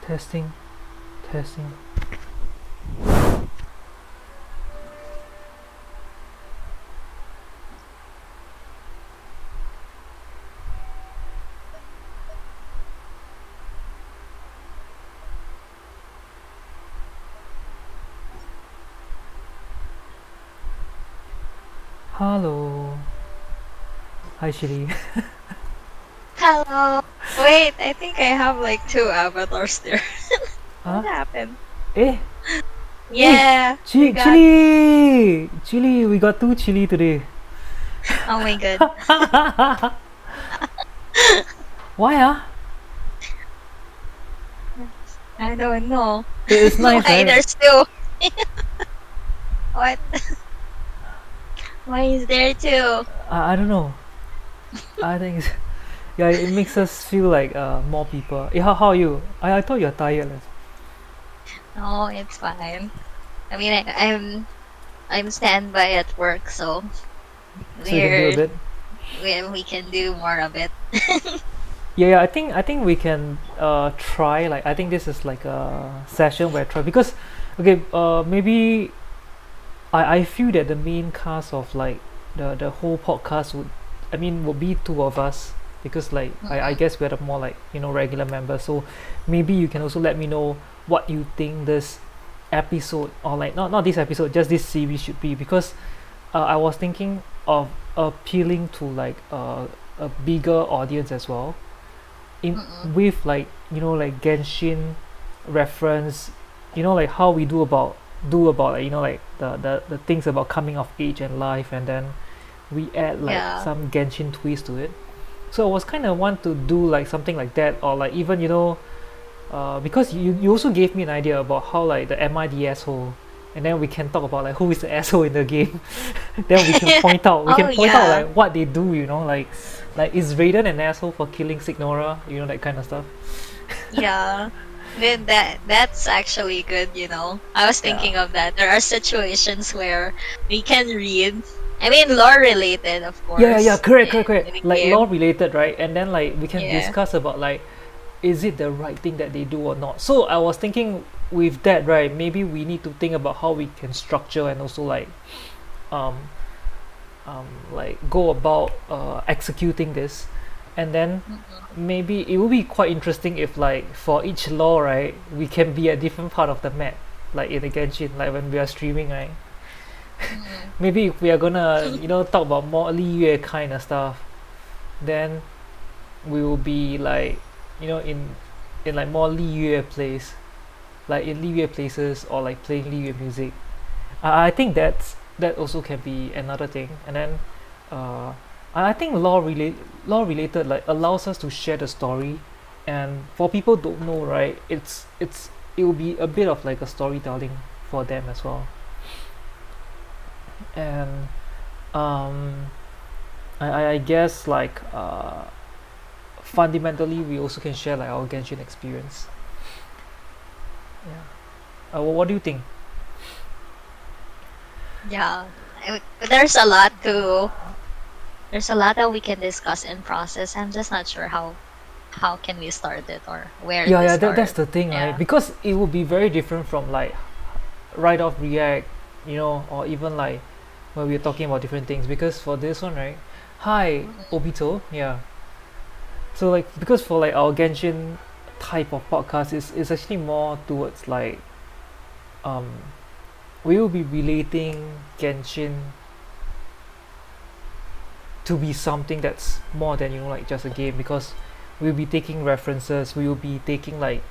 Testing, testing. Hello. Hi, Shiri. Hello. Wait, I think I have like two avatars there. Huh? What happened? Eh, Yeah, we got. Chili. We got two chili today. Oh my god. Why ah? I don't know. It's nice, Why right? there's two? What? Why is there two? I don't know. I think it's, yeah, it makes us feel like more people. How are you? I thought you're tired. No, it's fine. I mean, I'm standby at work, so So you can do a we're bit. we can do more of it. Yeah, I think we can try, like, I think this is like a session where try, because okay, maybe I feel that the main cast of like the whole podcast would be two of us, because like I Mm-mm. guess we're the more like, regular members. So maybe you can also let me know what you think this episode, or like not this episode, just this series should be, because I was thinking of appealing to like a bigger audience as well, in Mm-mm. with like, like Genshin reference, like how we do about like, like the things about coming of age and life, and then we add like Yeah. some Genshin twist to it. So I was kind of want to do like something like that, or like even, because you also gave me an idea about how like the am I the asshole, and then we can talk about like who is the asshole in the game. Then Oh point out yeah. like what they do, like is Raiden an asshole for killing Signora, that kind of stuff. Yeah. That's actually good. I was Yeah, thinking of that. There are situations where we can read. I mean, lore related, of yeah, course, correct, in the like law game. related, right? And then like we can Yeah. discuss about like, is it the right thing that they do or not. So I was thinking, with that, right, maybe we need to think about how we can structure, and also um like go about executing this. And then Mm-mm. maybe it will be quite interesting if like for each law, right, we can be at different part of the map, like in the Genshin, like when we are streaming, right? Mm-mm. Maybe if we are gonna, talk about more Liyue kind of stuff, then we will be like, in like more Liyue place, like in Liyue places, or like playing Liyue music. I think that also can be another thing. And then uh, I think law related like allows us to share the story, and for people don't know, right, it will be a bit of like a storytelling for them as well. And um, I guess like fundamentally we also can share like our Genshin experience. Yeah. What do you think? Yeah. There's a lot that we can discuss and process. I'm just not sure how can we start it or where Yeah, to yeah, that's start. the thing, right? Yeah. Because it would be very different from like right off React, or even like when we're talking about different things. Because for this one, right? Hi, Mm-mm. Obito. Yeah. So like, because for like our Genshin type of podcast is actually more towards like, um we will be relating Genshin to be something that's more than, like just a game, because we'll be taking references, we will be taking like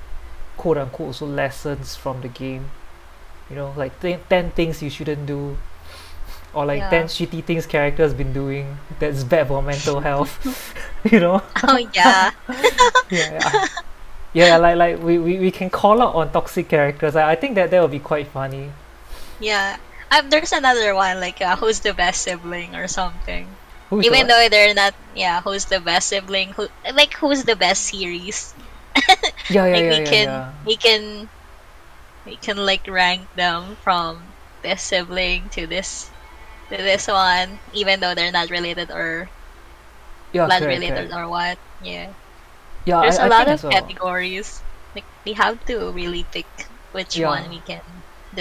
quote unquote also lessons from the game, like 10 things you shouldn't do, or like 10 Yeah. shitty things characters been doing that's bad for mental health. you know Oh yeah. yeah, yeah, like we can call out on toxic characters. I think that would be quite funny. Yeah. There's another one like who's the best sibling or something. Who's the Even what? though they're not, yeah, who's the best sibling? Who's the best series? Yeah, yeah, Like yeah, we yeah, can yeah. we can we can like rank them from this sibling to this one, even though they're not related or Yeah, blood correct, correct. related or what. Yeah. Yeah, There's a I lot think as of well. categories. Like we have to really pick which Yeah, one we can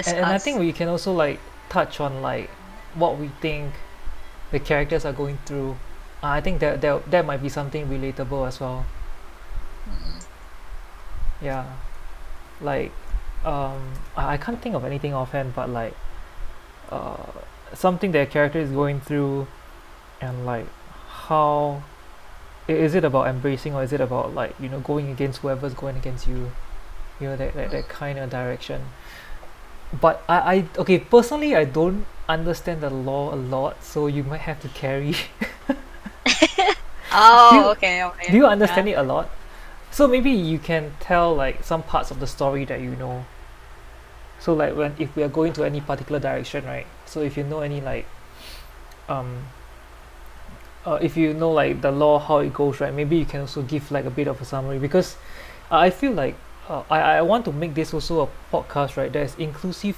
and I think discuss. we can also like touch on like what we think the characters are going through. I think that might be something relatable as well. Mm. Yeah, like I can't think of anything offhand, but like uh, something that a character is going through, and like how is it about embracing, or is it about like going against whoever's going against you, that kind of direction. But I okay, personally I don't understand the law a lot, so you might have to carry. do Oh, you okay, do okay. you Yeah. understand it a lot? So maybe you can tell like some parts of the story that you know. So like when if we are going to any particular direction, right? So if you know any like um if you know like the law how it goes, right? Maybe you can also give like a bit of a summary, because I feel like I want to make this also a podcast, right? That's inclusive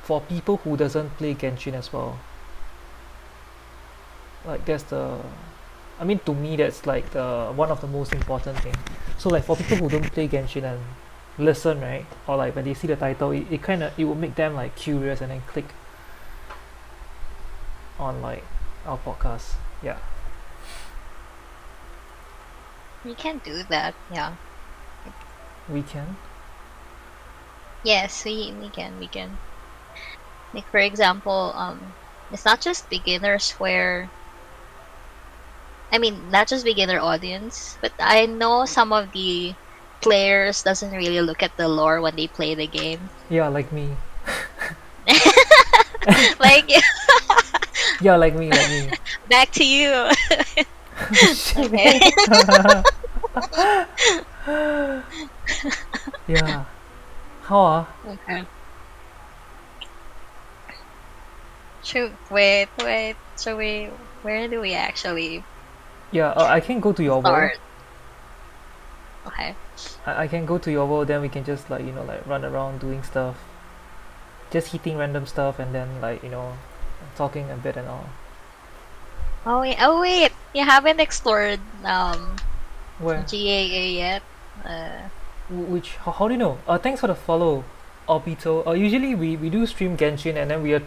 for people who doesn't play Genshin as well. Like that's the I mean, to me that's like the one of the most important thing. So like for people who don't play Genshin and listen, right, or like when they see the title, it kind of it will make them like curious and then click on like our podcast. Yeah, We can do that. Yeah. we can. Yes, we can. Like for example, it's not just beginners where I mean not just beginner audience, but I know some of the players doesn't really look at the lore when they play the game. Yeah, like me. Like Yeah, like me, like me. back to you. Okay. Shit. Yeah. How ah? Okay. Wait. So where do we actually Yeah, I can go to your world. start? Okay. I can go to your world, then we can just like like run around doing stuff, just hitting random stuff, and then like talking a bit and all. Oh wait. You haven't explored Where? GAA yet? Uh, Which? How do you know? Thanks for the follow, Obito. Usually we do stream Genshin, and then we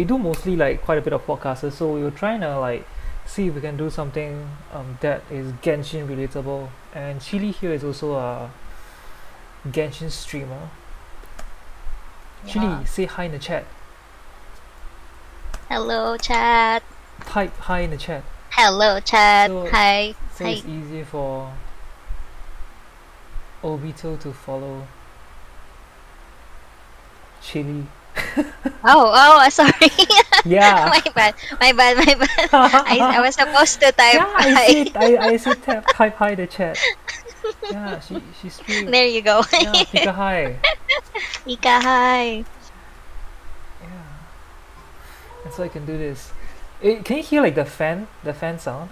do mostly like quite a bit of podcasts. So we were trying to like see if we can do something that is Genshin relatable. And Chili here is also a Genshin streamer. yeah. Chili, say hi in the chat. Hello, chat. Type hi in the chat. Hello, chat. So Hi. so Hi. it's easier for Obito to follow Chili. Sorry. Yeah. My bad. I was supposed to type Yeah, hi. I said type hi in the chat. Yeah, she streamed. There you go. Yeah, Pika hi. Ika, hi. Yeah, and so I can do this. Can you hear like the fan sound?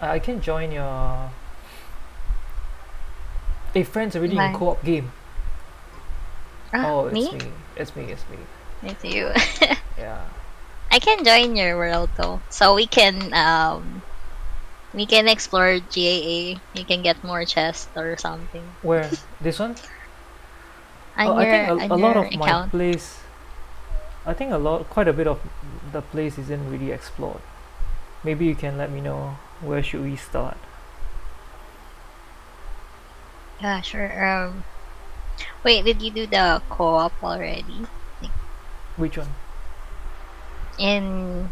I can join your. Hey, friends already in Bye. co-op game. Oh, it's Me? me. It's me. It's me. Me too. Yeah. I can join your world though, so we can explore GAA. You can get more chests or something Where? This one? on I think your a lot of my account. place. I think quite a bit of the place isn't really explored. Maybe you can let me know where should we start. Yeah, sure. Wait, did you do the co-op already? Like, Which one? in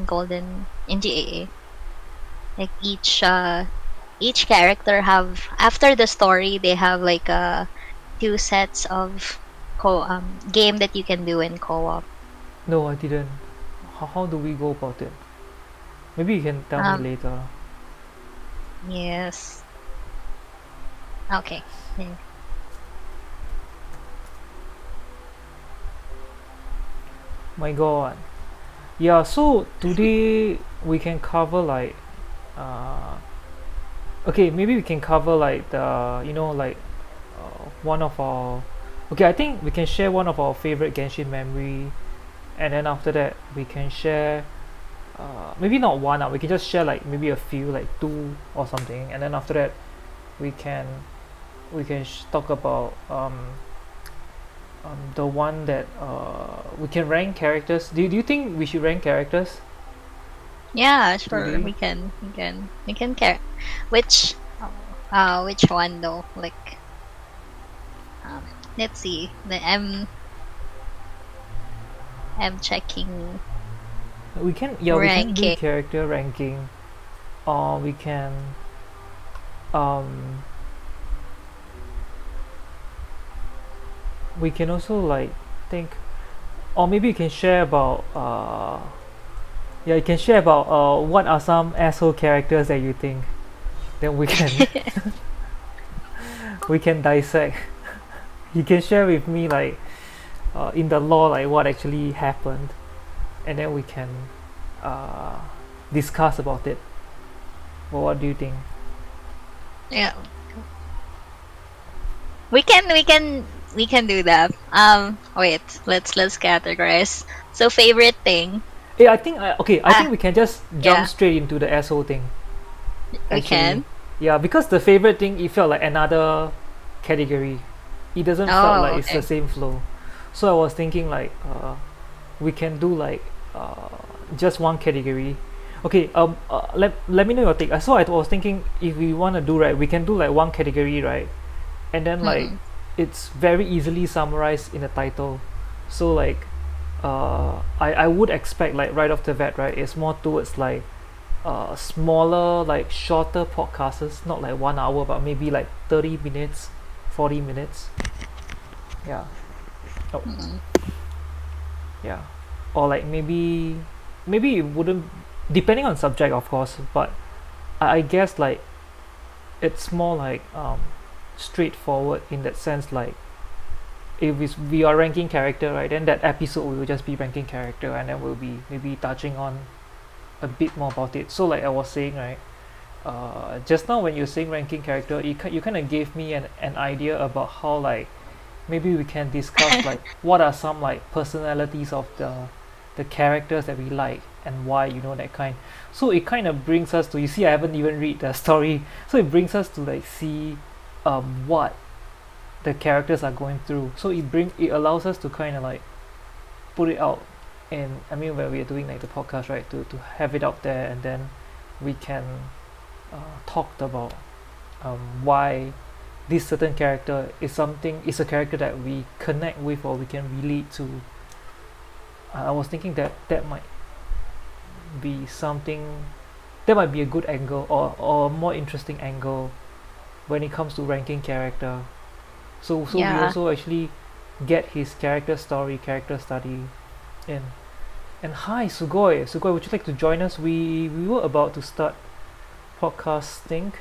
Golden in GAA, like each character have after the story they have like two sets of game that you can do in co-op. No, I didn't. How do we go about it? Maybe you can tell me Um, later. yes. Okay. Then- My God. Yeah, so today we can cover like uh okay, maybe we can cover like the like one of our okay, I think we can share one of our favorite Genshin memory, and then after that we can share maybe not one, we can just share like maybe a few, like two or something, and then after that we can we can talk about the one that we can rank characters. Do you think we should rank characters Yeah, sure. today? We can care. Which which one though? Like um, let's see. I'm checking We can we can do ranking. character ranking, or we can um we can also like think, or maybe you can share about yeah, you can share about what are some asshole characters that you think, then we can we can dissect. You can share with me like in the law like what actually happened, and then we can uh, discuss about it. Well, what do you think? Yeah. We can do that. Wait, let's categorize. So favorite thing. Yeah, I think I think Ah, we can just jump yeah, straight into the asshole thing. we Actually, can. yeah, because the favorite thing it felt like another category. It doesn't felt Oh, like it's the okay. same flow. So I was thinking like we can do like just one category. Okay, let me know your take. So I was thinking if we want to do right, we can do like one category, right? And then like Mm-mm. it's very easily summarized in the title. So like I would expect like right off the bat, right, it's more towards like smaller, like shorter podcasts, not like 1 hour, but maybe like 30 minutes, 40 minutes. Yeah. Oh, Mm-mm. yeah. Or like maybe it wouldn't, depending on subject of course, but I guess like it's more like straightforward in that sense. Like if we are ranking character, right, then that episode we will just be ranking character, and then we'll be maybe touching on a bit more about it. So like I was saying, right, just now when you're saying ranking character, you kind of gave me an idea about how like maybe we can discuss like what are some like personalities of the characters that we like and why, that kind. So it kind of brings us to, you see, I haven't even read the story, so it brings us to like see what the characters are going through. So it allows us to kind of like put it out, and I mean when we are doing like the podcast, right, to have it out there, and then we can talk about why this certain character is a character that we connect with or we can relate to. I was thinking that that might be something, that might be a good angle, or a more interesting angle when it comes to ranking character. So we Yeah. also actually get his character story, character study in. And hi, Sugoi, would you like to join us? We were about to start podcasting.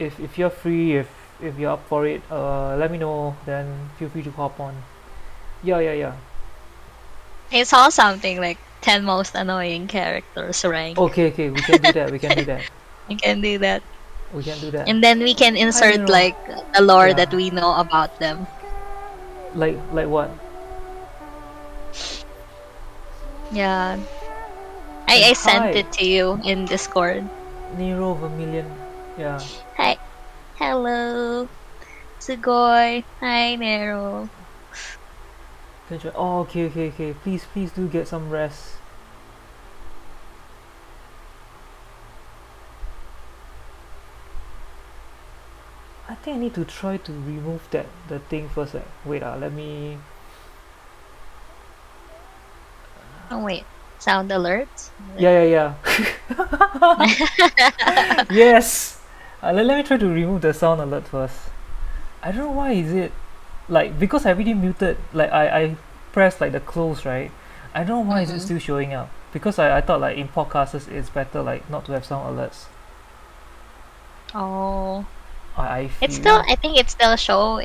If you're free, if you're up for it, let me know. Then feel free to hop on. Yeah. I saw something like 10 most annoying characters rank. Okay, we can do that. We can do that. We can do that. We can do that. And then we can Hi, insert Nero. like the lore that Yeah. we know about them. Like what? Yeah. And I sent hi, it to you in Discord. Nero Vermilion. Yeah. Hi. Hello. Sugoi. Hi, Nero. Oh, okay. Please do get some rest. I think I need to try to remove the thing first. Wait, let me. Oh, wait. Sound alerts? Yeah. Yes. Let me try to remove the sound alert first. I don't know why is it like, because I already muted. Like I pressed like the close, right. I don't know why is it Mm-mm. still showing up. Because I thought like in podcasts it's better like not to have sound alerts. Oh. I It's still, feel. I think it's still show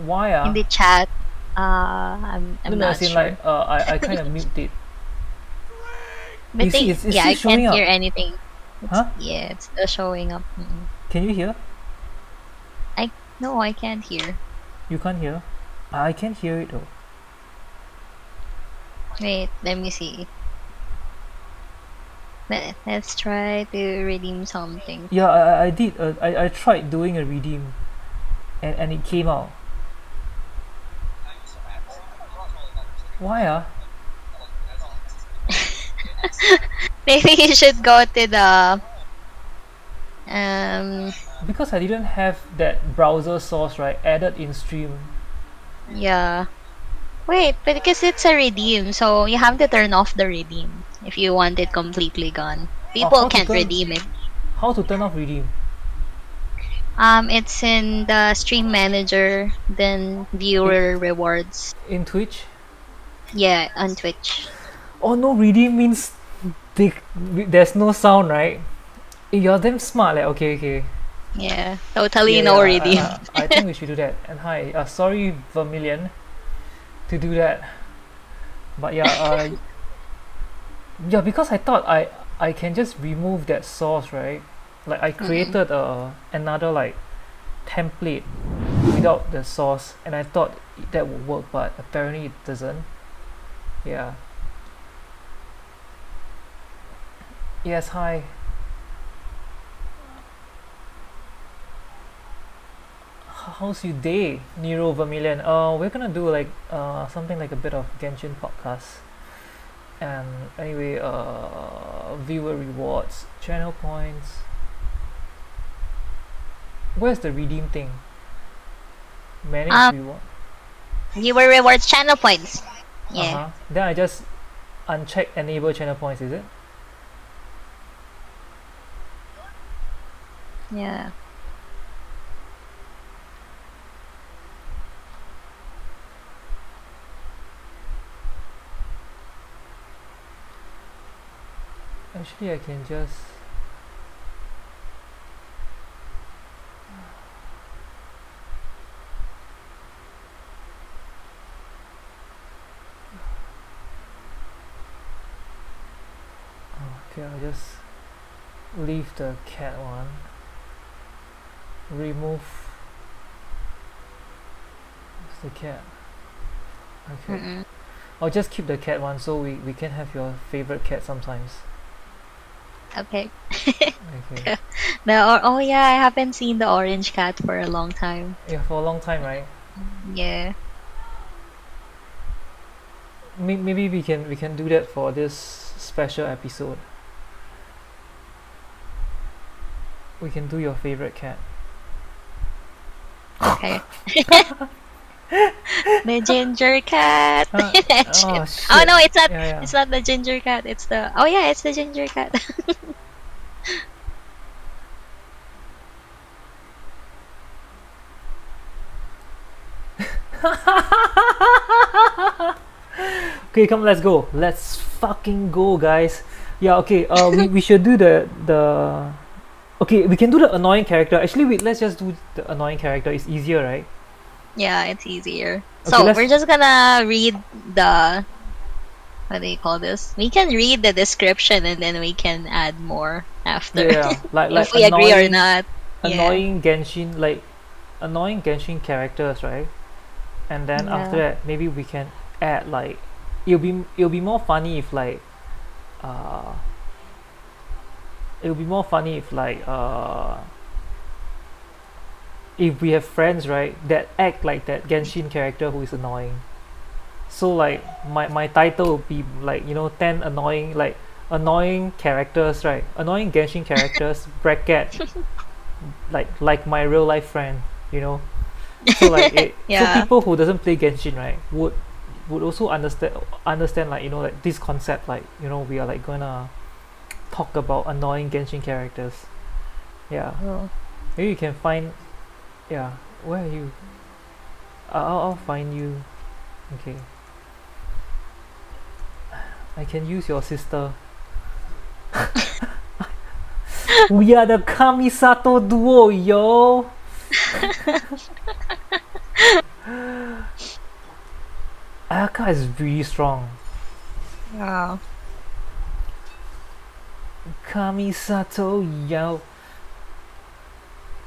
Why in the chat. I'm No, as not in sure. like I kind of mute it. But You see, it's yeah, still I can't showing hear up. anything. Huh? Yeah, it's still showing up. Mm-mm. Can you hear? No, I can't hear. You can't hear? I can hear it though. Wait, let me see. Let's try to redeem something. Yeah, I did. I tried doing a redeem, and it came out. Why Maybe you should go to the um Because I didn't have that browser source right added in stream. yeah. Wait, but because it's a redeem, so you have to turn off the redeem if you want it completely gone. Oh, People can't redeem it. how to turn off redeem? It's in the stream manager, then In, viewer rewards. in Twitch? Yeah, on Twitch. Oh no, redeem means there's no sound, right? You're damn smart, like okay. Yeah, totally Yeah, no yeah. redeem. I think we should do that. And hi, sorry Vermilion to do that. But yeah, yeah, because I thought I can just remove that source, right? Like I created another like template without the source, and I thought that would work, but apparently it doesn't. Yeah. Yes, hi. How's your day, Nero Vermilion? We're gonna do like something like a bit of Genshin podcast. And anyway, viewer rewards, channel points. Where's the redeem thing? Manage Um, reward. viewer rewards channel points. Yeah. Uh-huh. Then I just uncheck enable channel points, is it? Yeah. Actually, I can just. Okay, I'll just leave the cat one. Remove the cat. Okay. Mm-mm. I'll just keep the cat one so we can have your favorite cat sometimes. Okay. Okay. Oh yeah, I haven't seen the orange cat for a long time. Yeah, for a long time, right? Yeah. Maybe we can do that for this special episode. We can do your favorite cat. Okay. The ginger cat. Oh shit. Oh no, it's not. Yeah. It's not the ginger cat. It's the. Oh yeah, it's the ginger cat. Okay, come, let's go. Let's fucking go, guys. Yeah, okay. We should do the. Okay, we can do the annoying character. Actually, wait. Let's just do the annoying character. It's easier, right? Yeah, it's easier. Okay, So let's- we're just gonna read the. What do you call this? We can read the description and then we can add more after. Yeah, like if we agree or annoying- not. Annoying Genshin, like annoying Genshin characters, right? And then Yeah. after that, maybe we can add like it'll be more funny if like uh it'll be more funny if we have friends, right, that act like that Genshin character who is annoying. So like my title will be like, 10 annoying characters, right? Annoying Genshin characters bracket like my real life friend, you know. So like so Yeah. people who doesn't play Genshin, right, would also understand like, like this concept, like, we are like gonna talk about annoying Genshin characters. Yeah. Oh. Maybe you can find. Yeah, where are you? I'll find you. Okay. I can use your sister. We are the Kamisato duo, yo. Ayaka is really strong. Yeah. Kamisato, yo.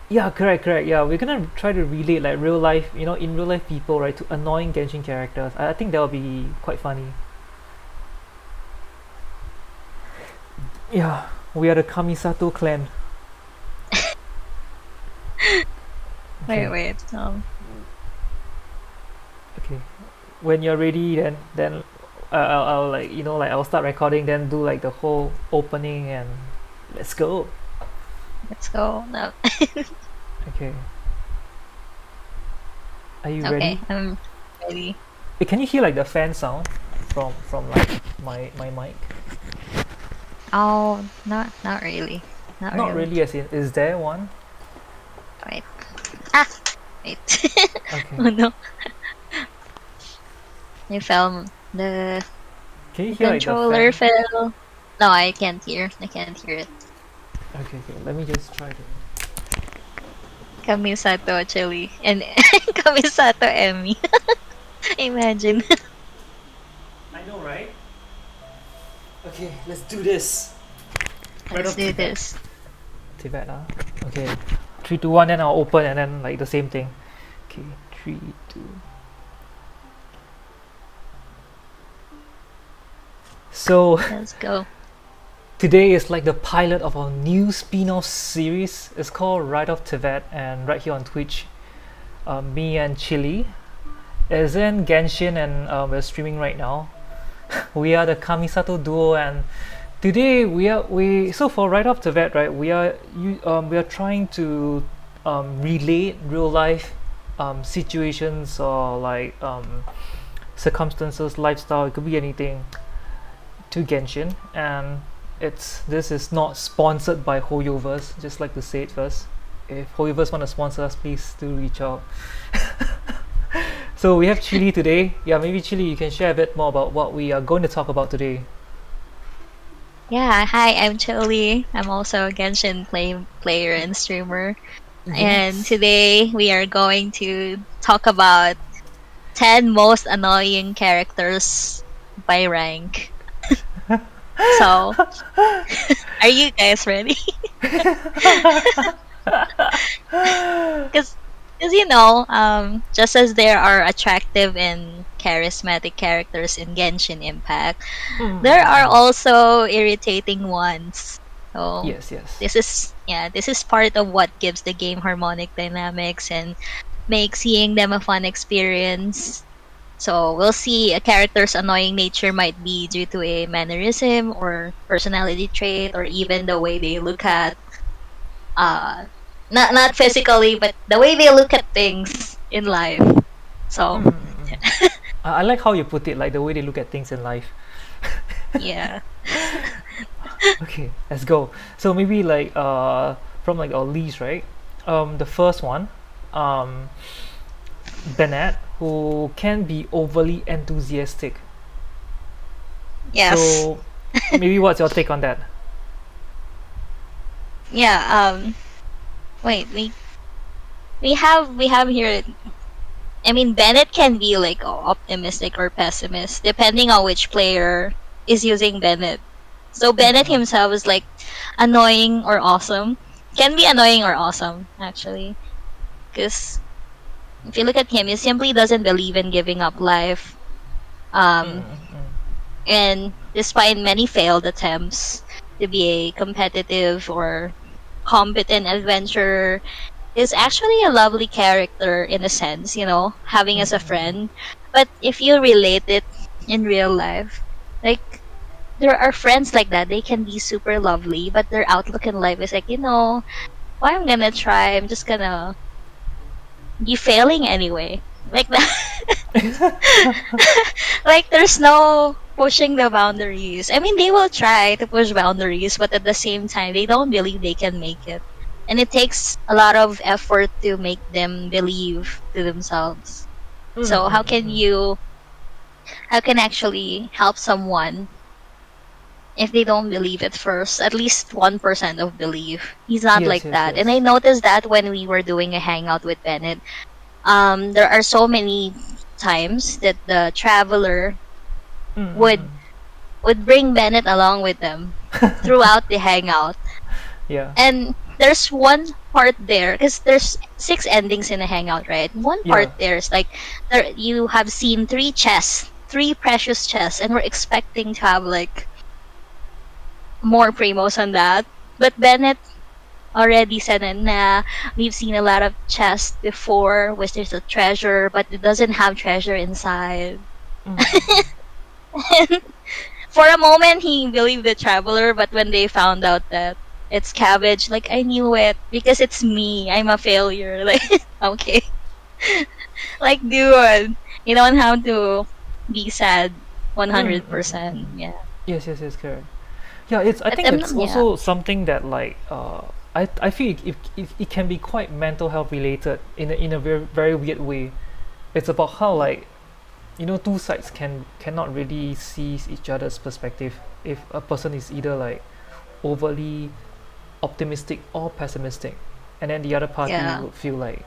Yeah, correct. Yeah, we're gonna try to relate like real life, in real life people, right, to annoying Genshin characters. I think that'll be quite funny. Yeah, we are the Kamisato clan. Wait, Okay, wait. okay. When you're ready, then I'll like like I'll start recording, then do like the whole opening and let's go. Let's go. No. Okay, are you ready? Okay, I'm ready. Can you hear like the fan sound from like my mic? Oh, not really. Not Not really. really, as in, is there one? Wait. Ah, wait. Okay. Oh no, you fell. The Can you the hear like the controller fan? fell. No, I can't hear. I can't hear it. Okay, okay. Let me just try to. Kamisato actually and Kamisato Emmy. Imagine. I know, right? Okay, let's do this. Right Let's off do Teyvat. this. Teyvat, okay. 3, 2, 1, then I'll open and then like the same thing. Okay, 3, 2. So Let's go. today is like the pilot of our new spin-off series. It's called Right Off Teyvat, and right here on Twitch, me and Chili is in Genshin, and we're streaming right now. We are the Kamisato duo, and today we so for Right Off Teyvat, right, we are trying to relate real life situations or like circumstances, lifestyle. It could be anything to Genshin, and this is not sponsored by Hoyoverse. Just like to say it first. If Hoyoverse want to sponsor us, please do reach out. So we have Chili today. Yeah, maybe Chili, you can share a bit more about what we are going to talk about today. Yeah, hi, I'm Chili. I'm also a Genshin player and streamer. And Yes. today we are going to talk about 10 most annoying characters by rank. So, are you guys ready? Because just as there are attractive and charismatic characters in Genshin Impact, there are also irritating ones. So Yes, yes. this is part of what gives the game harmonic dynamics and makes seeing them a fun experience. So we'll see a character's annoying nature might be due to a mannerism or personality trait or even the way they look at not physically but the way they look at things in life. So I like how you put it, like the way they look at things in life. yeah. Okay, let's go. So maybe like from like our leads, right? The first one, um, Bennett, who can be overly enthusiastic. Yes. So maybe what's your take on that? Yeah, wait, we have here. I mean, Bennett can be like optimistic or pessimist depending on which player is using Bennett. So Bennett himself is like annoying or awesome. Can be annoying or awesome actually, because if you look at him, he simply doesn't believe in giving up life. And despite many failed attempts to be a competitive or competent adventurer, is actually a lovely character in a sense, having as a friend. But if you relate it in real life, like there are friends like that, they can be super lovely, but their outlook in life is like, why I'm gonna try, I'm just gonna be failing anyway. Like that. Like there's no pushing the boundaries. I mean, they will try to push boundaries, but at the same time, they don't believe they can make it. And it takes a lot of effort to make them believe to themselves. So how can actually help someone if they don't believe it first? At least 1% of belief. He's not Yes, like yes, that. And I yes. noticed that when we were doing a hangout with Bennett. There are so many times that the traveler would bring Bennett along with them throughout the hangout. Yeah. And there's one part there because there's 6 endings in a hangout, right? One part Yeah. there is like you have seen 3 precious chests, and we're expecting to have like more primos on that. But Bennett already said that, nah, we've seen a lot of chests before, which there's a treasure, but it doesn't have treasure inside. For a moment, he believed the traveler, but when they found out that it's cabbage, like, I knew it because it's me. I'm a failure. Like, okay. Like, dude, you don't have to be sad 100%. Yeah. Yes, correct. Yeah, it's. I But think it's yeah. also something that like I feel it can be quite mental health related in a very weird way. It's about how like two sides cannot really see each other's perspective if a person is either like overly optimistic or pessimistic, and then the other party Yeah. would feel like,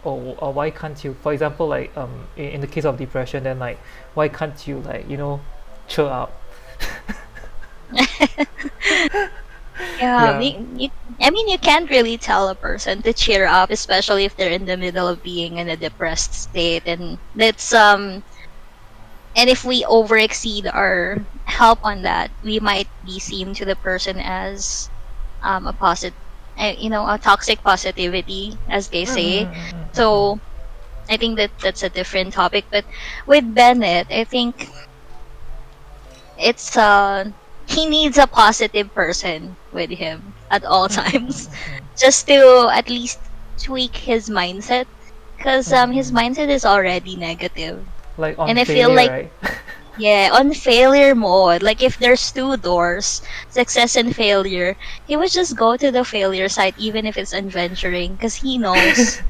oh, or why can't you, for example, like in the case of depression, then like why can't you like cheer up. Yeah, Yeah. I mean, you can't really tell a person to cheer up, especially if they're in the middle of being in a depressed state, and and if we overexceed our help on that, we might be seen to the person as a a toxic positivity, as they say. So I think that that's a different topic. But with Bennett, I think it's he needs a positive person with him at all times, just to at least tweak his mindset, because his mindset is already negative, Like on and I feel failure, like, right? yeah, on failure mode, like if there's two doors, success and failure, he would just go to the failure side even if it's adventuring, because he knows.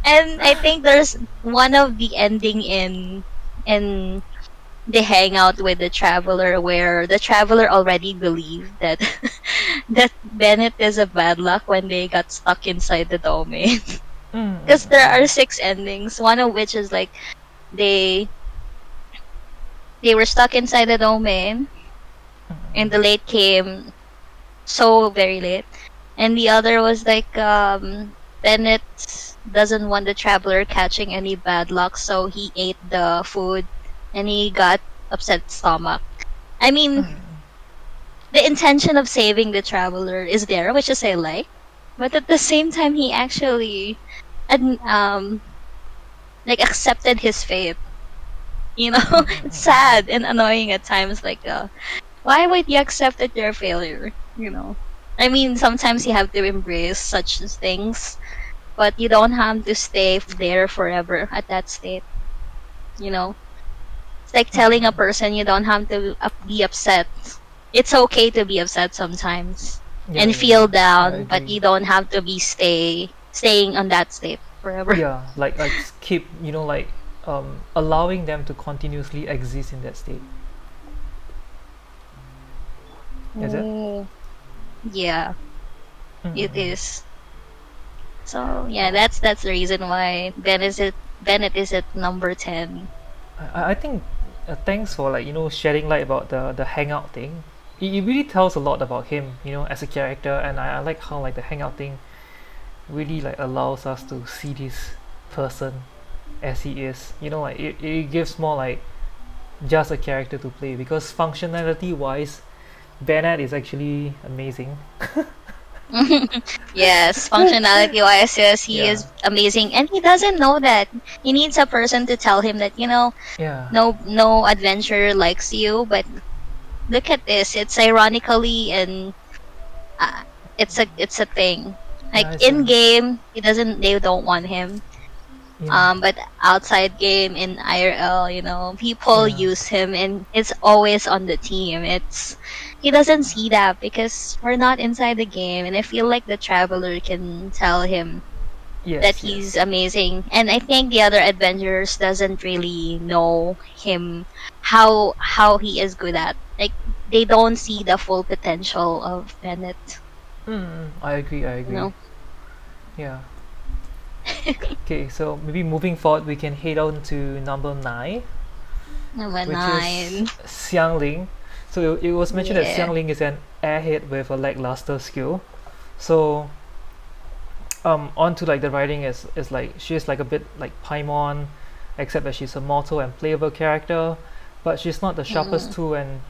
And I think there's one of the ending in the hangout with the traveler where the traveler already believed that that Bennett is a bad luck when they got stuck inside the domain. Because there are 6 endings, one of which is like they they were stuck inside the domain and the late came so very late. And the other was like Bennett doesn't want the traveler catching any bad luck, so he ate the food and he got upset stomach. I mean, the intention of saving the traveler is there, which is I like, but at the same time, he actually like accepted his fate. It's sad and annoying at times. Like, why would you accept that you're a failure? I mean, sometimes you have to embrace such things, but you don't have to stay there forever at that state. It's like telling a person you don't have to be upset. It's okay to be upset sometimes Yeah, and yeah, feel I down, but agree. you don't have to be staying on that state forever. Yeah, like keep like allowing them to continuously exist in that state. Is it? Oh, yeah, it Mm-mm. is. So yeah, that's the reason why Bennett is at number 10. I think thanks for like shedding light about the hangout thing. It really tells a lot about him, as a character, and I like how like the hangout thing really like allows us to see this person as he is. Like it gives more like just a character to play, because functionality wise, Bennett is actually amazing. Yes, functionality wise, yes, he Yeah, is amazing, and he doesn't know that. He needs a person to tell him that yeah, no adventurer likes you, but look at this. It's ironically and uh, it's a thing. Like yeah. It's in game, they don't want him. yeah, But outside game in IRL, people yeah. use him, and it's always on the team. He doesn't see that because we're not inside the game, and I feel like the traveler can tell him that Yes, he's yes. amazing. And I think the other adventurers doesn't really know him, how he is good at. Like they don't see the full potential of Bennett. I agree. I You agree. know. Yeah. Okay, so maybe moving forward, we can head on to number 9, Number which is 9. Xiangling. So it was mentioned that Yeah. Xiangling is an airhead with a lackluster skill. So on to like the writing is like she's like a bit like Paimon, except that she's a mortal and playable character, but she's not the sharpest Mm. tool, and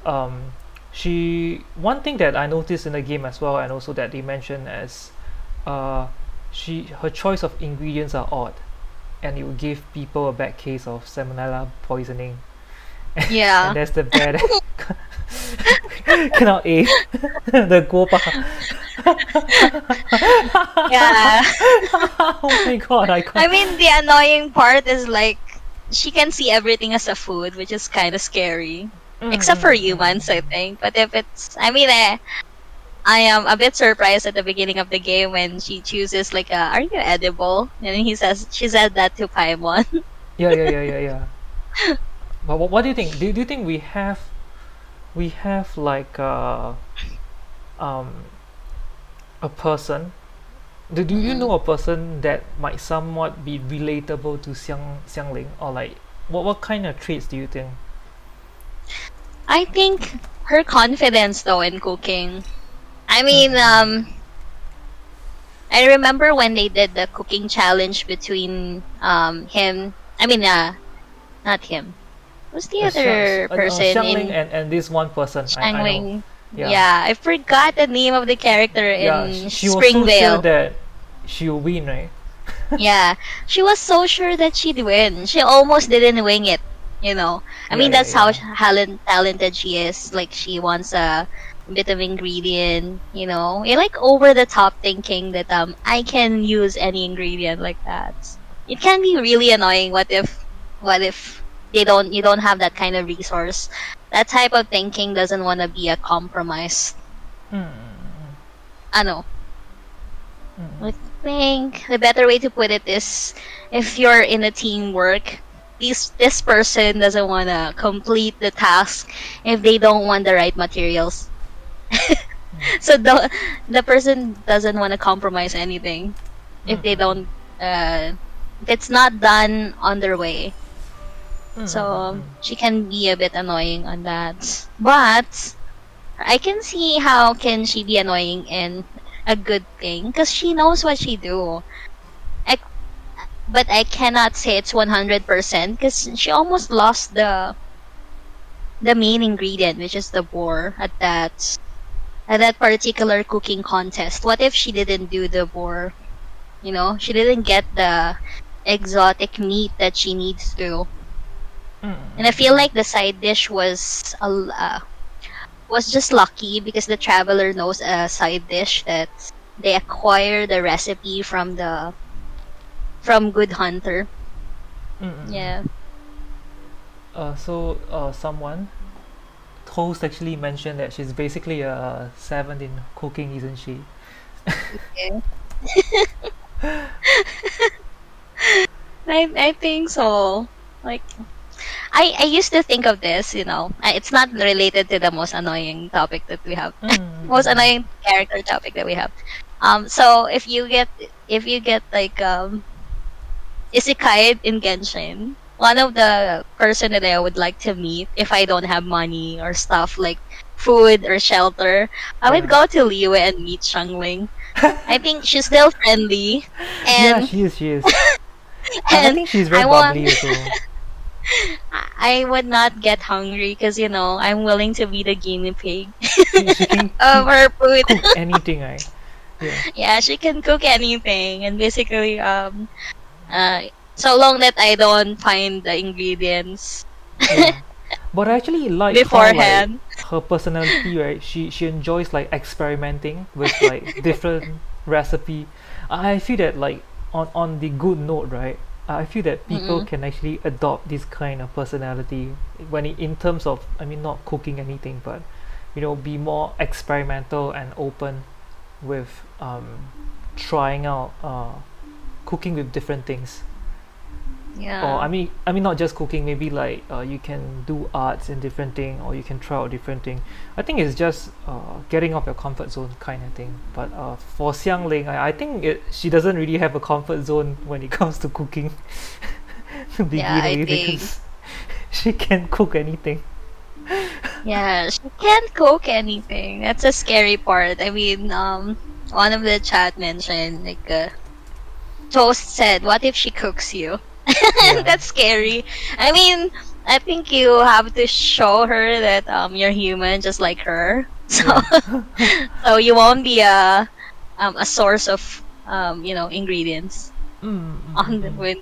um, one thing that I noticed in the game as well, and also that they mentioned as her choice of ingredients are odd, and it will give people a bad case of salmonella poisoning. Yeah. And that's the bad cannot eat the guoba. Yeah. Oh my god, I I can't. mean, the annoying part is like she can see everything as a food, which is kind of scary. Except for humans, I think. But if it's, I mean, I am a bit surprised at the beginning of the game when she chooses like, "Are you edible?" And she said that to Paimon. Yeah. But what do you think? Do you think we have like um a person? Do you know a person that might somewhat be relatable to Xiangling, or like what kind of traits do you think? I think her confidence though in cooking. I mean, I remember when they did the cooking challenge between him. I mean, not him. Who's the other person Xiangling in and this one person, I know. Shangling? Yeah. Yeah, I forgot the name of the character Yeah, in she was so sure Springvale. that she'll win, right? Yeah, she was so sure that she'd win. She almost didn't wing it. I mean, that's how talented she is. Like, she wants a bit of ingredient. You like over the top thinking that I can use any ingredient like that. It can be really annoying. What if you don't have that kind of resource? That type of thinking doesn't want to be a compromise. I know. I think the better way to put it is, if you're in a teamwork, this person doesn't want to complete the task if they don't want the right materials. So the person doesn't want to compromise anything if they don't if it's not done on their way. So she can be a bit annoying on that. But I can see how can she be annoying in a good thing, because she knows what she do. I, but I cannot say it's 100% because she almost lost the main ingredient, which is the boar, at that particular cooking contest. What if she didn't do the boar? She didn't get the exotic meat that she needs to. And I feel like the side dish was just lucky because the traveler knows a side dish that they acquire the recipe from Good Hunter. Yeah. Someone host actually mentioned that she's basically a 7 in cooking, isn't she? Yeah. I think so. Like, I used to think of this, it's not related to the most annoying topic that we have. Most annoying character topic that we have. So if you get like isekai in Genshin, one of the person that I would like to meet if I don't have money or stuff like food or shelter, I would go to Liyue and meet Shangling. I think she's still friendly, Yeah, and she is. I and think she's very I want bubbly also. I would not get hungry because I'm willing to be the guinea pig She can of her food. cook anything, right? Yeah. Yeah, she can cook anything, and basically so long that I don't find the ingredients Yeah. But I actually like beforehand. how, like, her personality, right? She enjoys like experimenting with like different recipe. I feel that like on the good note, right? I feel that people can actually adopt this kind of personality in terms of, I mean, not cooking anything, but be more experimental and open with trying out cooking with different things. Yeah. Or I mean not just cooking, maybe like you can do arts in different thing, or you can try out different thing. I think it's just getting off your comfort zone kind of thing. But for Xiangling, I think she doesn't really have a comfort zone when it comes to cooking to begin Yeah, I with, think. because she can cook anything. Yeah, she can't cook anything. That's a scary part. I mean, one of the chat mentioned like Toast said, "What if she cooks you?" Yeah. That's scary. I mean, I think you have to show her that you're human just like her. So Yeah. so you won't be a source of ingredients on the Mm. with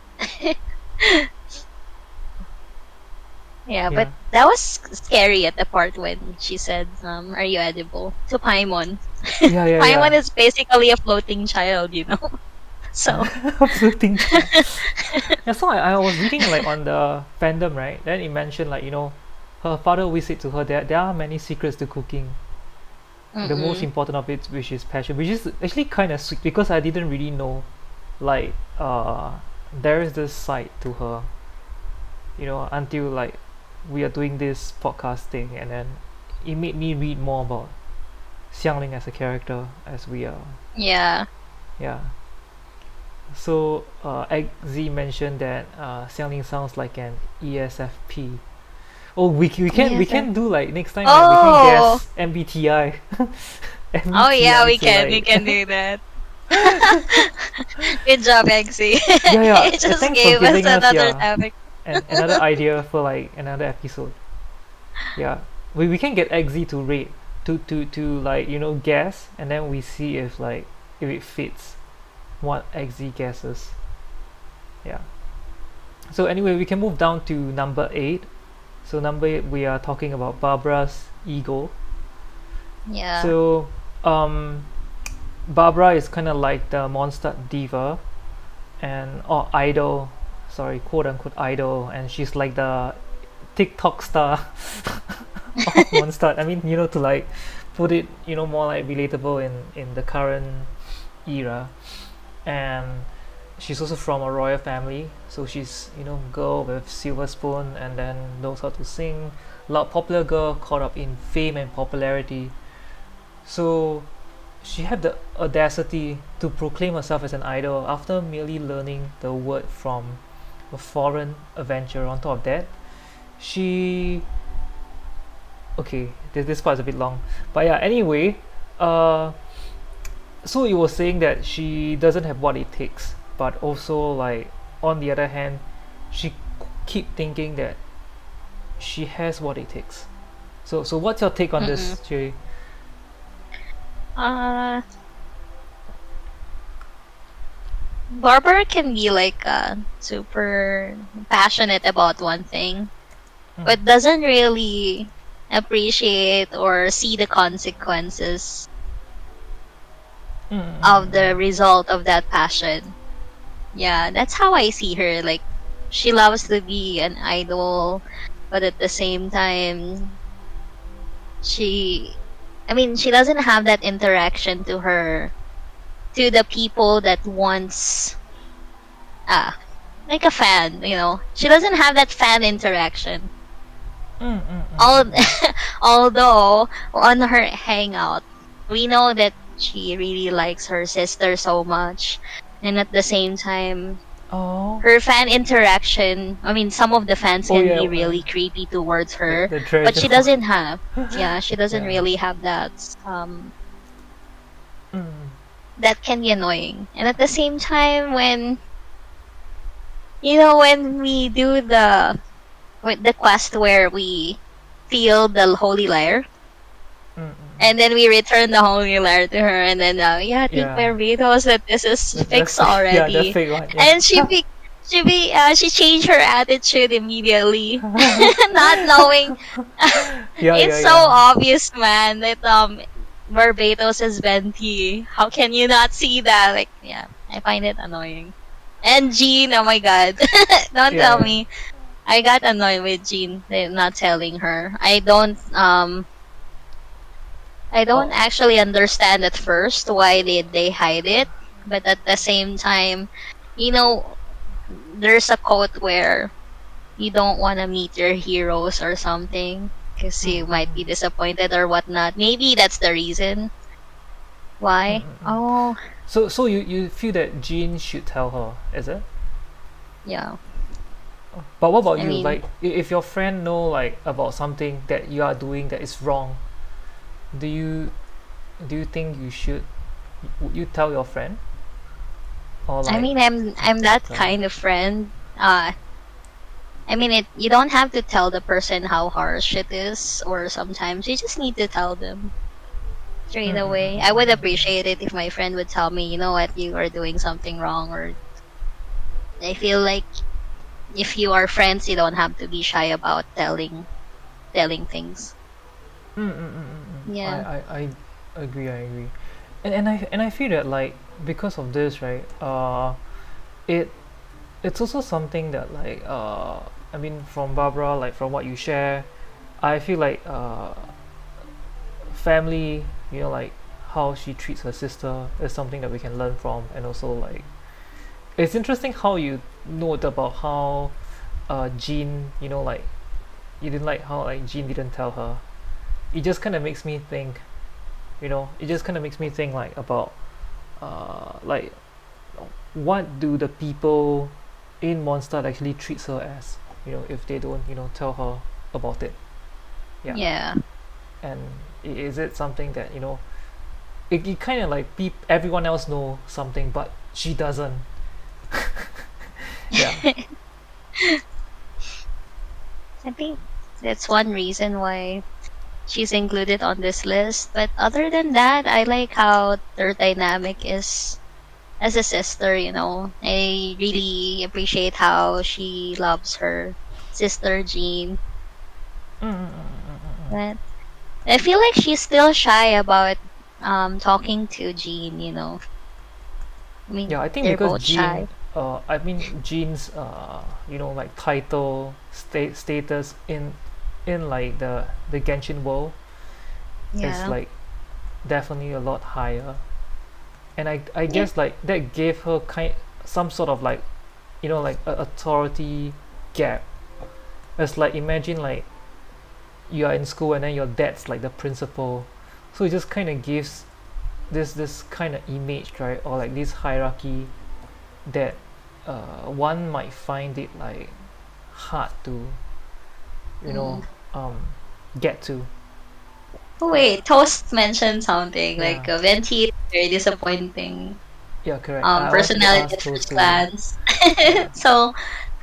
yeah, but Yeah. that was scary at the part when she said, "Are you edible?" to Paimon. Yeah, yeah, Paimon yeah. is basically a floating child, you know. So Floating child. Yeah, so I was reading like on the fandom, right? Then it mentioned like, her father always said to her that there are many secrets to cooking. The most mm-mm. important of it, which is passion, which is actually kind of sweet because I didn't really know, like, there is this side to her, until like we are doing this podcast thing, and then it made me read more about Xiangling as a character as we are, Yeah. yeah. So, XZ mentioned that Xiangling sounds like an ESFP. Oh, we Yes. can do like next time, right? We can Oh. guess MBTI. Oh yeah, MBTI we to can. We like can do that. Good job, Exy. yeah, yeah. It just Thanks for gave us giving us, another yeah, topic. another idea for like another episode. Yeah, we can get XZ to rate, to like guess, and then we see if it fits what XZ guesses. Yeah. So anyway, we can move down to number 8. So number 8, we are talking about Barbara's ego. Yeah. So Barbara is kind of like the monster diva and or idol, sorry, quote unquote idol, and she's like the TikTok star of Mondstadt. I mean, to like put it, more like relatable in the current era. And she's also from a royal family, so she's girl with silver spoon and then knows how to sing. Loud popular girl caught up in fame and popularity. So she had the audacity to proclaim herself as an idol after merely learning the word from a foreign adventurer. On top of that, she okay, this part is a bit long, but yeah, anyway, uh so it was saying that she doesn't have what it takes, but also like on the other hand, she keep thinking that she has what it takes. So what's your take on Mm-mm. this, Jay? Uh, Barbara can be like super passionate about one thing, Mm, but doesn't really appreciate or see the consequences mm, mm, of mm, the result of that passion. Yeah, that's how I see her. Like, she loves to be an idol, but at the same time, she, I mean, she doesn't have that interaction to the people that wants, ah, like a fan, you know. She doesn't have that fan interaction. mm, mm, mm, All, mm, although on her hangout, we know that she really likes her sister so much, and at the same time, oh, her fan interaction, I mean, some of the fans oh can yeah, be really creepy towards her, the but treasure she one. doesn't have. Yeah, she doesn't Yeah. really have that. Mm, That can be annoying. And at the same time, when we do the quest where we feel the holy lyre, mm, mm. and then we return the holy lyre to her, and then yeah, I think Yeah, Barbados that this is fixed yeah, the already, fake one. Yeah. and she changed her attitude immediately, not knowing. Yeah, It's yeah, so yeah. obvious, man, that Barbados is venti. How can you not see that? Like, yeah, I find it annoying. And Jean, oh my god, don't tell Yeah. me. I got annoyed with Jean not telling her. I don't Oh. actually understand at first why did they hide it, but at the same time, you know, there's a quote where you don't want to meet your heroes or something because Mm, you mm, might be disappointed or whatnot. Maybe that's the reason mm, why. mm, mm. Oh, So you feel that Jean should tell her, is it? yeah. But what about I you? mean, Like, if your friend know like about something that you are doing that is wrong, do you do you think you should would you tell your friend or I like mean, I'm that uh, kind of friend. I mean, you don't have to tell the person how harsh it is, or sometimes you just need to tell them straight away. I would appreciate it if my friend would tell me, you know what, you are doing something wrong, or I feel like if you are friends, you don't have to be shy about telling things. Yeah. I agree. I agree. And I feel that like because of this, right? It it's also something that like I mean from Barbara, like from what you share, I feel like family, you know, like how she treats her sister is something that we can learn from, and also like it's interesting how you note about how Jean, you know, like you didn't like how like Jean didn't tell her. It just kind of makes me think, you know, it just kind of makes me think like about like what do the people in Mondstadt actually treats her as, you know, if they don't, you know, tell her about it. Yeah. Yeah. And is it something that, you know, it kind of like everyone else know something but she doesn't. Yeah. I think that's one reason why she's included on this list. But other than that, I like how their dynamic is as a sister, you know. I really appreciate how she loves her sister Jean. But I feel like she's still shy about talking to Jean, you know. I mean, Yeah, I think they're because both Jean, shy. I mean Jean's, you know, like title status in like the Genshin world is Yeah. like definitely a lot higher, and I guess like that gave her some sort of like, you know, like a authority gap. It's like imagine like you are in school and then your dad's like the principal, so it just kind of gives this kind of image, right, or like this hierarchy that one might find it like hard to, you know, Mm. get to. Oh, wait, Toast mentioned something Yeah, like Venti is very disappointing yeah, correct. I wanted to personality ask at those first two. glance. Yeah, So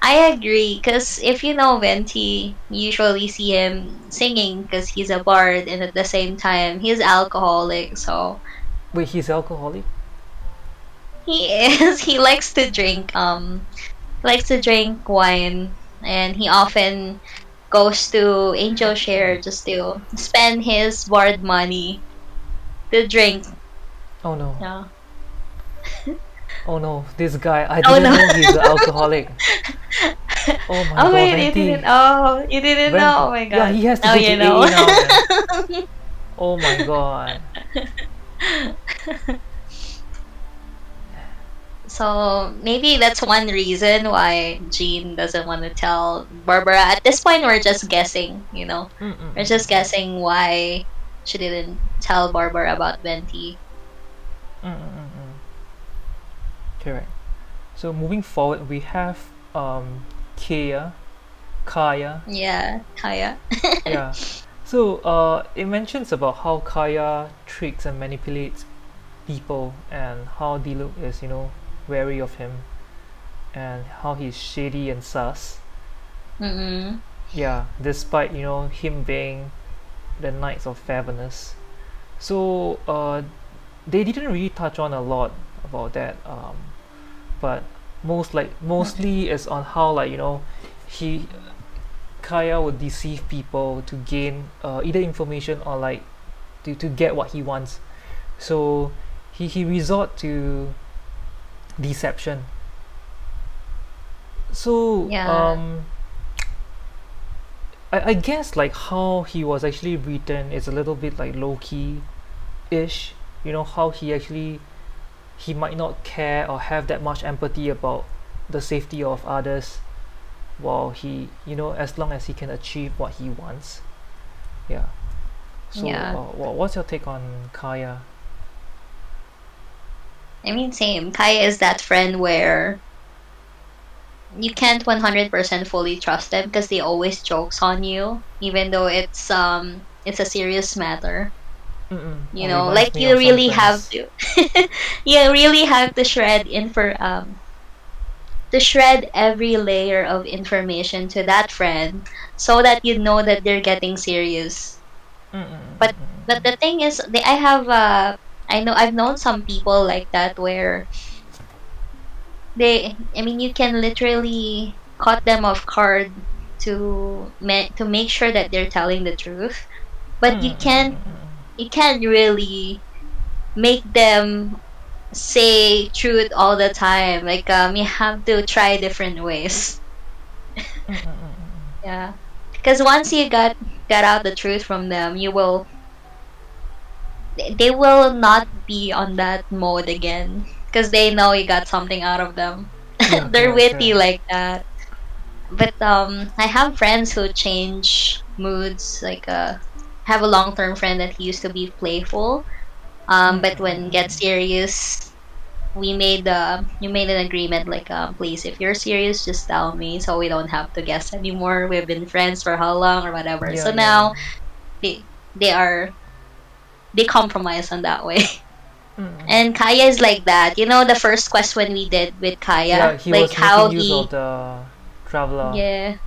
I agree, because if you know Venti, you usually see him singing because he's a bard, and at the same time he's alcoholic. So wait, he's alcoholic? he is. He likes to drink. Likes to drink wine, and he often goes to Angel Share just to spend his bard money to drink. Oh no, Yeah. oh no, this guy, I Oh didn't no. know he's an alcoholic. Oh my Oh god, wait, you didn't. Venti. Oh, you didn't know. Venti, Oh my yeah, god. he has to Now go to you know. AA now, man. Oh my god. So maybe that's one reason why Jean doesn't want to tell Barbara. At this point, we're just guessing. You know, we're just guessing why she didn't tell Barbara about Venti. Correct. So moving forward, we have Kaya, Kaya. Yeah, Kaya. Yeah. So it mentions about how Kaya tricks and manipulates people, and how Diluc is, you know, wary of him, and how he's shady and sus. Mm-mm. Yeah, despite, you know, him being the Knights of Favernus. So they didn't really touch on a lot about that, but mostly is on how, like, you know, he Kaya would deceive people to gain either information or like to get what he wants. So he resort to deception. So Yeah. I guess like how he was actually written is a little bit like low key ish. You know, how he might not care or have that much empathy about the safety of others, while he, you know, as long as he can achieve what he wants. Yeah. So Yeah. what's your take on Kaya? I mean, same. Kaya is that friend where you can't 100% fully trust them because they always jokes on you, even though it's a serious matter. You know, Reminds like me you of some really have friends. to, you really have to shred in for to shred every layer of information to that friend so that you know that they're getting serious. But the thing is, I have I know I've known some people like that where I mean, you can literally cut them off guard to make sure that they're telling the truth, but you can't really make them say truth all the time. Like you have to try different ways. Yeah, because once you got out the truth from them, they will not be on that mode again because they know you got something out of them. Yeah, They're correct, witty correct. like that. But I have friends who change moods. Like have a long term friend that he used to be playful. But when get serious, we made an agreement like please, if you're serious, just tell me so we don't have to guess anymore. We've been friends for how long or whatever. Yeah, So yeah, yeah. now they are they compromise on that way. And Kaya is like that. You know the first quest when we did with Yeah, Kaya, he like was making use of the traveler. yeah,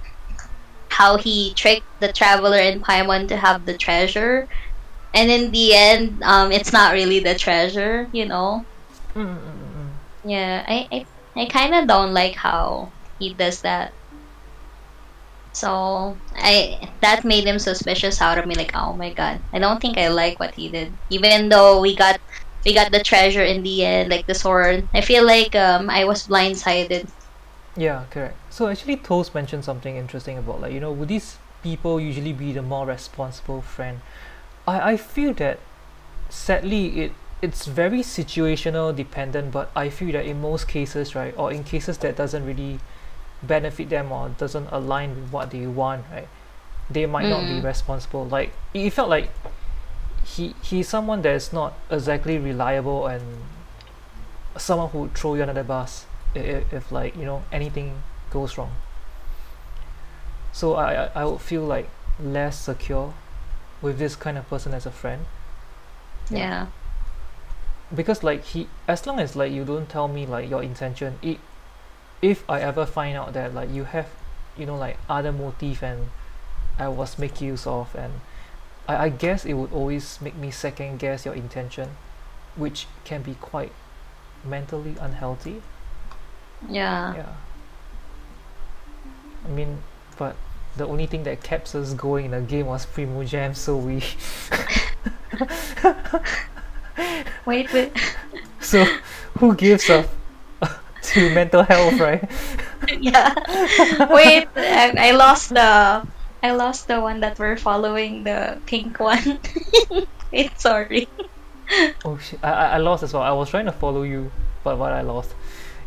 how he tricked the traveler in Paimon to have the treasure, and in the end, it's not really the treasure. You know. Yeah, I kind of don't like how he does that. So I that made him suspicious out of me. Like, oh my god, I don't think I like what he did. Even though we got the treasure in the end, like the sword. I feel like I was blindsided. Yeah, correct. So actually, Toast mentioned something interesting about like would these people usually be the more responsible friend? I feel that sadly it's very situational dependent, but I feel that in most cases, right, or in cases that doesn't really benefit them or doesn't align with what they want, right, they might not be Mm, responsible. Like it felt like he's someone that is not exactly reliable and someone who would throw you under the bus if like anything goes wrong. So I would feel like less secure with this kind of person as a friend. Yeah, yeah, because like he as long as like you don't tell me like your intention, if I ever find out that like you have like other motive and I was make use of, and I guess it would always make me second guess your intention, which can be quite mentally unhealthy. yeah, Yeah, I mean, but the only thing that kept us going in the game was Primo Jam, so we wait, wait. so who gives up to mental health, right? Yeah, wait. I lost the one that we're following, the pink one. Wait, sorry. Oh shit, I lost as well. I was trying to follow you, but I lost.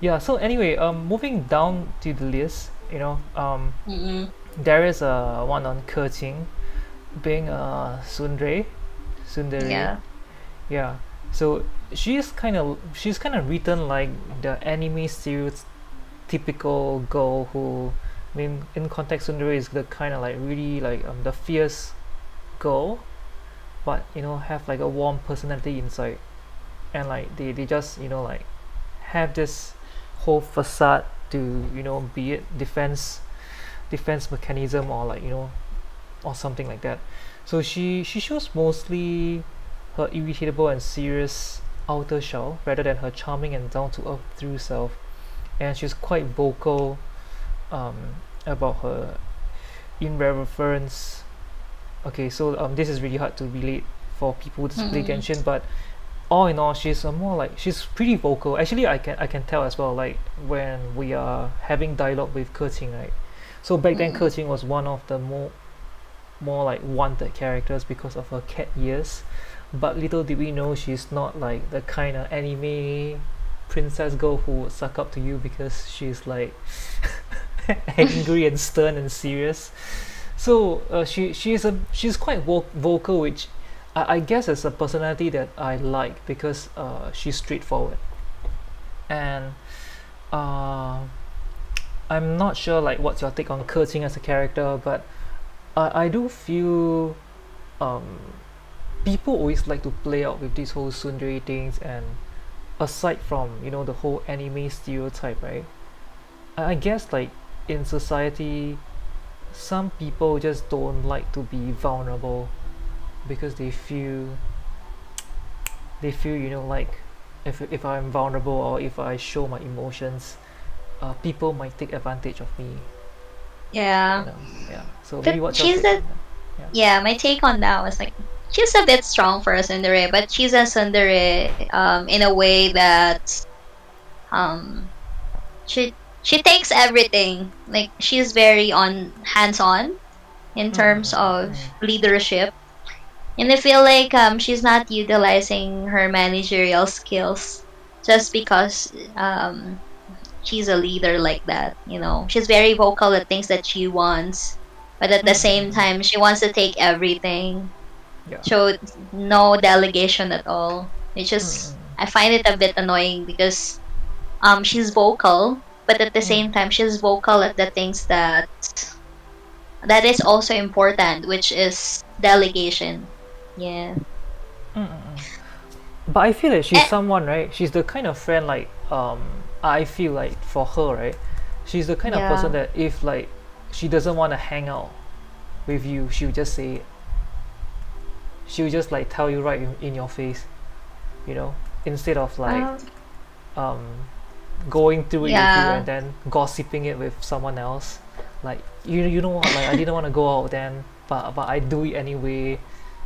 Yeah, so anyway, moving down to the list, Mm-mm. there is a one on Kerting being Sundari. Yeah. Yeah, so she's kind of written like the anime stereotypical girl who, I mean, in context, Sundari is the kind of like really like the fierce girl, but have like a warm personality inside, and like they just like have this whole facade to be it defense mechanism or like or something like that. So she shows mostly her irritable and serious outer shell rather than her charming and down to earth true self, and she's quite vocal um, about her irreverence. Okay, so this is really hard to relate for people to play Mm-mm. Genshin, but all in all, she's more like she's pretty vocal. Actually, I can tell as well. Like when we are having dialogue with Kerting, right? So back then, Mm-mm. Kerting was one of the more like wanted characters because of her cat ears. But little did we know she's not like the kind of anime princess girl who would suck up to you because she's like angry and stern and serious. So she's quite vocal, which I guess is a personality that I like because she's straightforward, and uh, I'm not sure like what's your take on Kerting as a character, but I do feel um, people always like to play out with these whole tsundere things, and aside from the whole anime stereotype, right? I guess like in society, some people just don't like to be vulnerable because they feel like if I'm vulnerable or if I show my emotions, people might take advantage of me. Yeah. Yeah. So But maybe what's your she's take a on that? Yeah. yeah, my take on that was like she's a bit strong for a tsundere, but she's a tsundere in a way that um she takes everything. Like she's very on hands on in terms of Mm. leadership. And I feel like she's not utilizing her managerial skills just because she's a leader like that, you know. She's very vocal at things that she wants, but at the same Mm. time she wants to take everything. Yeah. So no delegation at all. It's just Mm. I find it a bit annoying because she's vocal, but at the Mm. same time she's vocal at the things that is also important, which is delegation. Yeah. Mm. But I feel like she's Eh, someone, right? She's the kind of friend like I feel like for her, right? She's the kind of person yeah. that if like she doesn't want to hang out with you, she'll just say it. She'll just like tell you right in your face, you know, instead of like Um, um going through it with you yeah. and then gossiping it with someone else. Like you know what? Like I didn't want to go out then, but I do it anyway,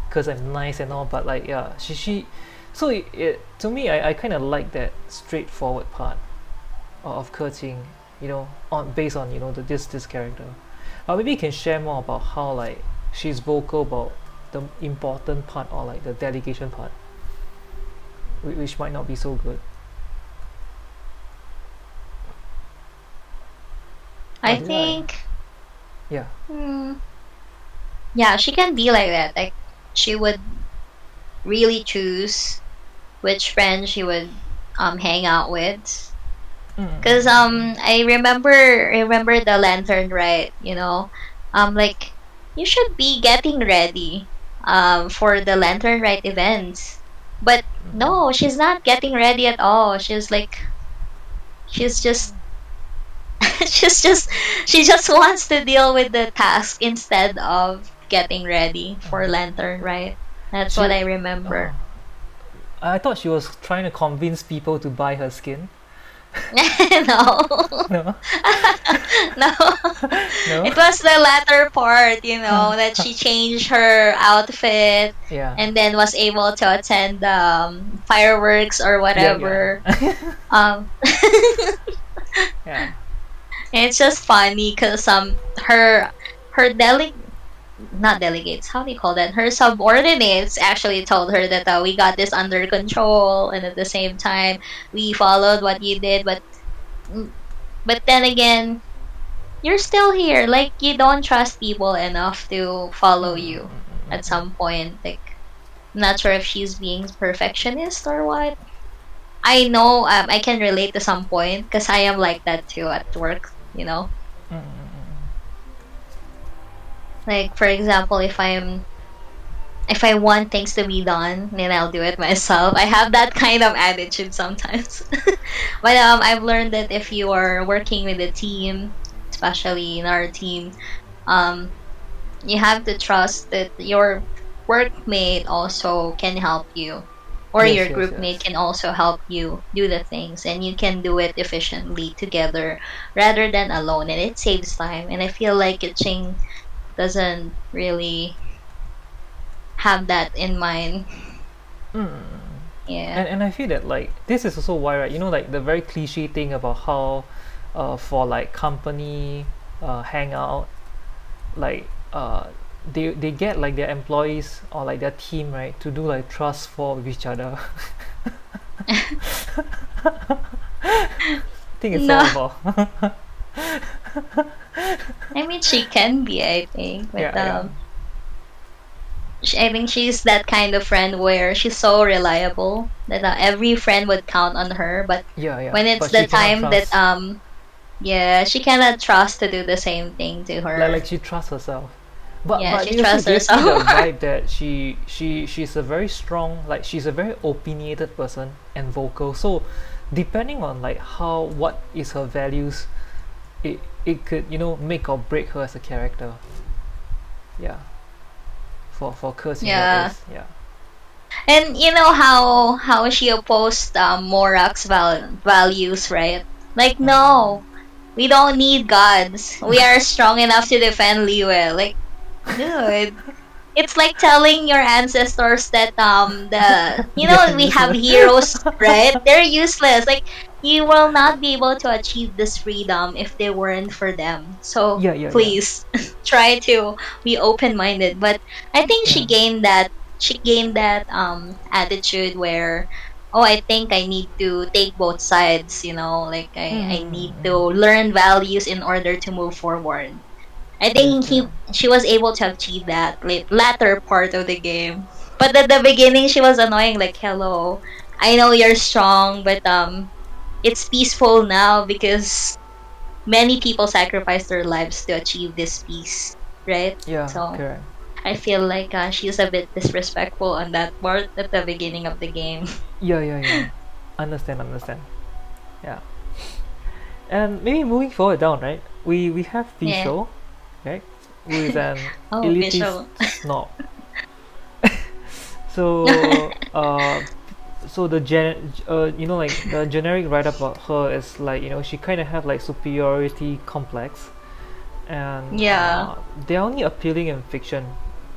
cause I'm nice and all. But like yeah, she so to me I kind of like that straightforward part of Kerting, on based on this character. Maybe you can share more about how like she's vocal about the important part or like the delegation part, which might not be so good. I Did I? think Yeah. hmm, yeah, she can be like that. Like she would really choose which friends she would hang out with. Cause I remember the lantern, right? Like you should be getting ready for the lantern right events. But no, she's not getting ready at all. She's just she's just she just wants to deal with the task instead of getting ready for lantern, right? That's She. what I remember. I thought she was trying to convince people to buy her skin. No. No. No. No. It was the latter part, that she changed her outfit Yeah. and then was able to attend fireworks or Yeah. whatever. Yeah. Um, Yeah. it's just funny because her not delegates, how do you call that? Her subordinates actually told her that we got this under control, and at the same time we followed what you did, but then again, you're still here. Like you don't trust people enough to follow you at some point. Like I'm not sure if she's being perfectionist or what. I know I can relate to some point because I am like that too at work. Like for example, if I want things to be done, then I'll do it myself. I have that kind of attitude sometimes. But I've learned that if you are working with a team, especially in our team, um, you have to trust that your workmate also can help you, or Yes. your Yes. groupmate Yes. can also help you do the things, and you can do it efficiently together rather than alone, and it saves time. And I feel like Ching doesn't really have that in mind. Yeah. And I feel that like this is also why, right, like the very cliche thing about how for like company hangout, like they get like their employees or like their team, right, to do like trust fall with each other. I think it's No, all about I mean she can be, I think, but yeah, yeah, I think she's that kind of friend where she's so reliable that every friend would count on her. But yeah, yeah, when it's but the she cannot time that trust, yeah, she cannot trust to do the same thing to like her. she trusts herself. But Yeah, she you also trusts do you see the herself. vibe that she's a very strong, like she's a very opinionated person and vocal. So depending on like what is her values, it could, you know, make or break her as a character. Yeah, for cursing that Yeah. is, yeah. And you know how she opposed Morak's values, right? Like, no, we don't need gods. We are strong enough to defend Liyue. Like, dude, it's like telling your ancestors that They're we have useless. heroes, right? They're useless. Like, you will not be able to achieve this freedom if they weren't for them. So Yeah, yeah, yeah, please try to be open minded. But I think yeah. she gained that attitude where, oh, I think I need to take both sides, like I need to learn values in order to move forward. I Yes, think yeah. she was able to achieve that latter part of the game. But at the beginning, she was annoying. Like, hello, I know you're strong, but it's peaceful now because many people sacrificed their lives to achieve this peace, right? Yeah, So correct. I feel like she's a bit disrespectful on that part at the beginning of the game. Yeah, yeah, yeah. Understand, understand. Yeah. And maybe moving forward down, right? We have Yeah. Fischl, right? Who is an Oh, elitist visual. snob. So so like the generic write up about her is like, you know, she kind of have like superiority complex, and Yeah. they're only appealing in fiction.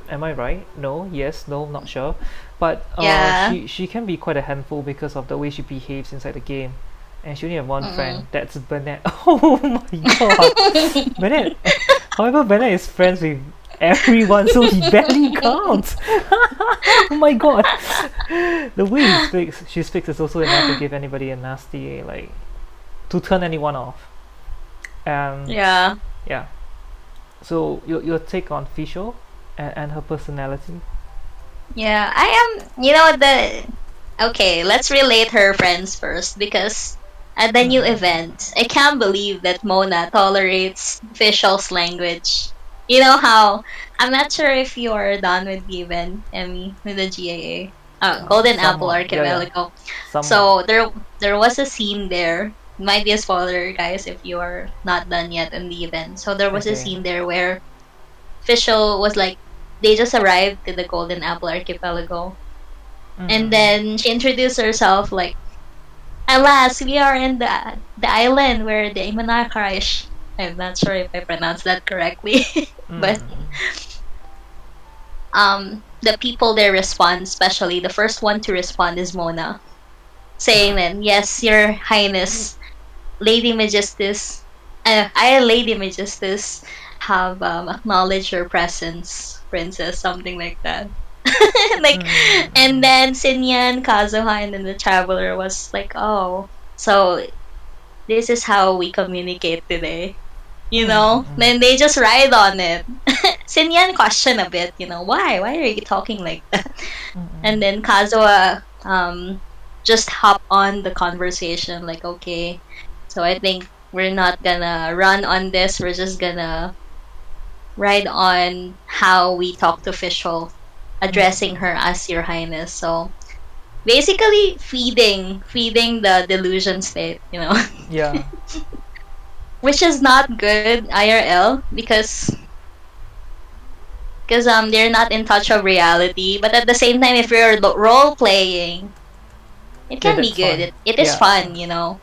Am I right? No, yes, no, not sure. But Yeah. she can be quite a handful because of the way she behaves inside the game, and she only have one friend. Mm-mm. That's Burnett. Oh my god, Burnett. However, Burnett is friends with everyone, so he barely counts. Oh my god. The way she speaks is also enough to give anybody a nasty, like, to turn anyone off. And Yeah. yeah. So your take on Fischl and her personality? Yeah, I am. Okay, let's relate her friends first because at the new event, I can't believe that Mona tolerates officials language. You know how? I'm not sure if you are done with the event, Emmy, with the GAA. Golden Apple Somewhat. Yeah, yeah. Archipelago. Somewhat. So there was a scene there. Might be a spoiler, guys, if you are not done yet in the event. So there was a Okay. scene there where official was like, they just arrived to the Golden Apple Archipelago. And then she introduced herself like, alas, we are in the island where the Imanakarish. I'm not sure if I pronounced that correctly. But the people there respond, especially the first one to respond is Mona. Saying that, yes, your highness, Lady Majestus, I, Lady Majestus, have acknowledged your presence, princess, something like that. Like, and then Sinyan, Kazuha, and then the traveler was like, oh, so this is how we communicate today. Then they just ride on it. Sinyan questioned a bit, why are you talking like that? And then Kazuha just hop on the conversation, like, okay, so I think we're not gonna run on this, we're just gonna ride on how we talk to official, addressing her as your highness. So basically feeding the delusion state. Yeah. Which is not good IRL because they're not in touch of reality, but at the same time, if you're role playing, it Yeah, can be that's good. fun. It is fun.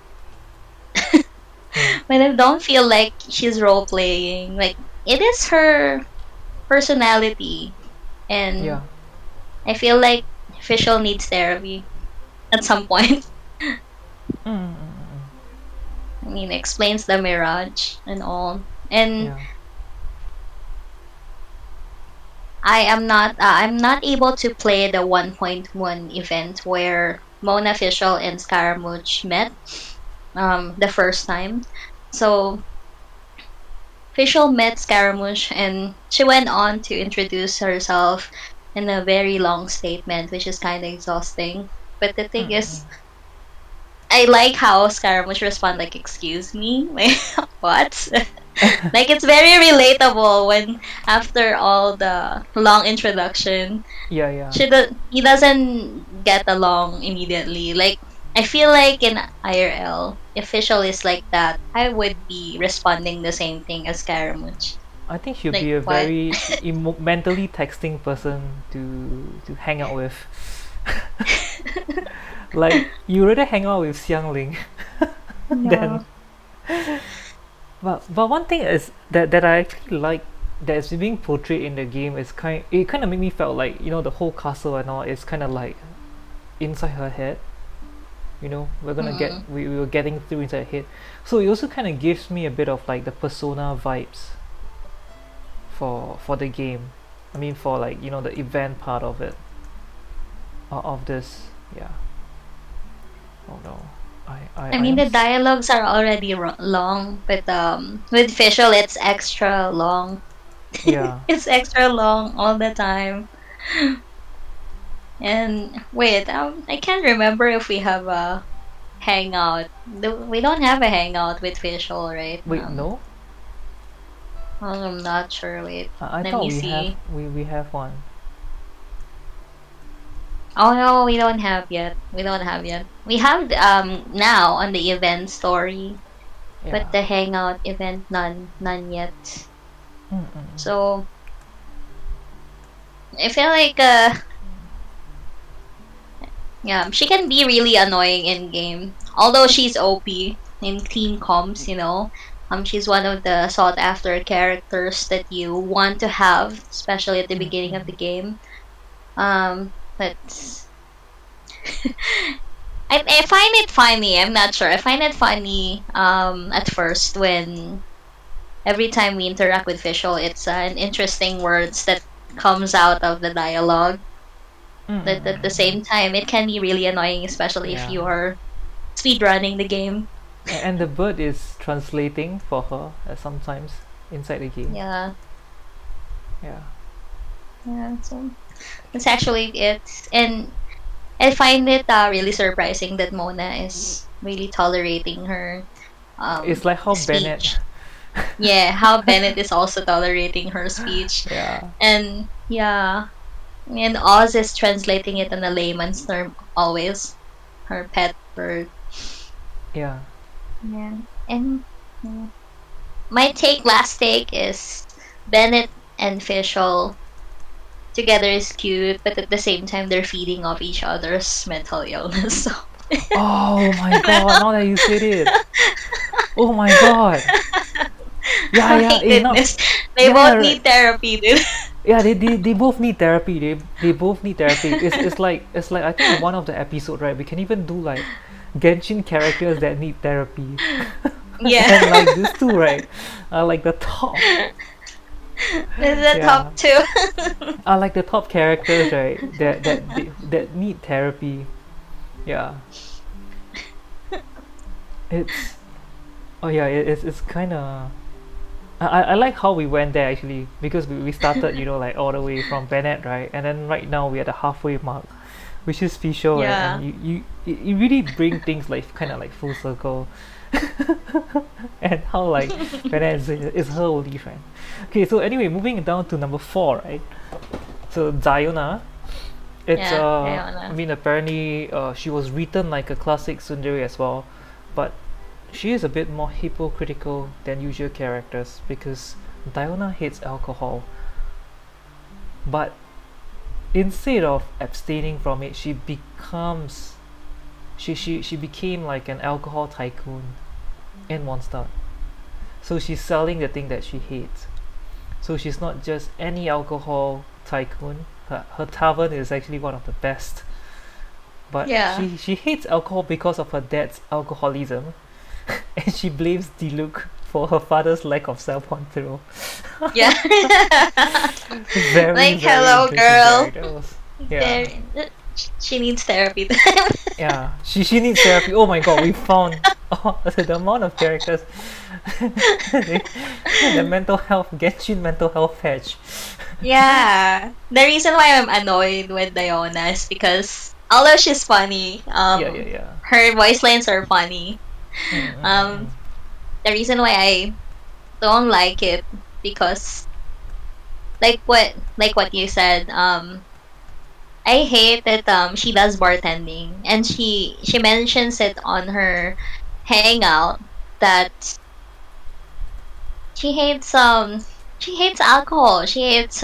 But I don't feel like she's role playing. Like, it is her personality, and Yeah. I feel like official needs therapy at some point. I mean, explains the mirage and all. And Yeah. I'm not able to play the 1.1 event where Mona Official and Scaramouche met the first time. So Official met Scaramouche and she went on to introduce herself in a very long statement, which is kind of exhausting. But the thing is, I like how Scaramouche respond like, "Excuse me, like what?" Like, it's very relatable when after all the long introduction, Yeah, yeah. he doesn't get along immediately. Like, I feel like in IRL, if Fischl is like that, I would be responding the same thing as Scaramouche. I think she'll Like be a what? very mentally texting person to hang out with. Like you rather hang out with Xiangling than. No. But one thing is that I actually like that is being portrayed in the game is kind of made me felt like the whole castle and all is kind of like inside her head. We were getting through inside her head, so it also kind of gives me a bit of like the Persona vibes for the game. I mean, for like the event part of it, of this. Yeah. Oh no. I I mean, am the dialogues are already long, but with Fischl, it's extra long. yeah. It's extra long all the time. And wait, I can't remember if we have a hangout. We don't have a hangout with Fischl, right? Wait, no. I'm not sure. Wait, I let thought me we have see. we have one. Oh no, we don't have yet. We don't have yet. We have now on the event story, but Yeah. the hangout event none yet. Mm-mm. So I feel like yeah, she can be really annoying in game. Although she's OP in team comps, she's one of the sought after characters that you want to have, especially at the beginning of Mm-mm. the game. But I find it funny. I'm not sure. I find it funny at first when every time we interact with visual, it's an interesting words that comes out of the dialogue. But at the Mm-mm. same time, it can be really annoying, especially if Yeah. you are speedrunning the game. And the bird is translating for her sometimes inside the game. Yeah, Yeah. yeah. So it's actually it, and I find it really surprising that Mona is really tolerating her It's like how Bennett. speech. Yeah, how Bennett is also tolerating her speech, Yeah. and yeah, and Oz is translating it in a layman's term always. Her pet bird. Yeah. Yeah, and yeah. My last take is Bennett and Fischl together is cute, but at the same time they're feeding off each other's mental illness. So. Oh my god! Now that you said it. Oh my god. Yeah. Yeah. My Not. goodness, they Yeah. both Right. need therapy, dude. Yeah. They both need therapy. They both need therapy. It's like I think in one of the episode, right, we can even do like Genshin characters that need therapy. Yeah, And like these two, right, are like the top. this is the Yeah. top two. Are like the top characters, right? That need therapy. Yeah. It's oh yeah. It's kind of. I like how we went there actually because we started like all the way from Bennett, right, and then right now we're at the halfway mark, which is Fischl, right? Yeah. And you really bring things like kind of like full circle. And how like Bennett is her only friend. Okay, so anyway, moving down to number 4, right? So Ziona, it's Yeah, I Diona. mean apparently she was written like a classic tsundere as well, but she is a bit more hypocritical than usual characters because Diona hates alcohol, but instead of abstaining from it, she became like an alcohol tycoon in Mondstadt. So she's selling the thing that she hates. So she's not just any alcohol tycoon. Her tavern is actually one of the best. But Yeah. she hates alcohol because of her dad's alcoholism, and she blames Diluc for her father's lack of self-control. Yeah. Very, Like, very hello, interesting girl. characters. Yeah. She needs therapy. Yeah, she needs therapy. Oh my god, we found the amount of characters. The mental health, Genshin mental health patch. Yeah. The reason why I'm annoyed with Diona is because although she's funny, Yeah. her voice lines are funny. Mm. The reason why I don't like it because like what you said, I hate that she does bartending, and she mentions it on her hangout that she hates she hates alcohol. She hates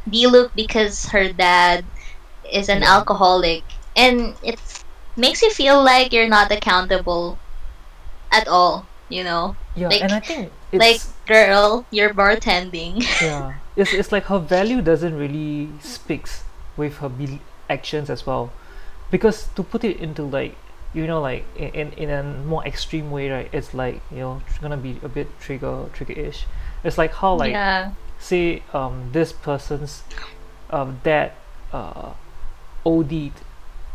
D-Loop because her dad is an Yeah, alcoholic, and it makes you feel like you're not accountable at all, you know? yeah, and I Like think like it's girl, you're bartending. yeah, it's like her value doesn't really speaks with her actions as well, because to put it into like like in a more extreme way, right? It's like it's gonna be a bit trigger-ish. It's like how like Yeah. say this person's dad uh OD'd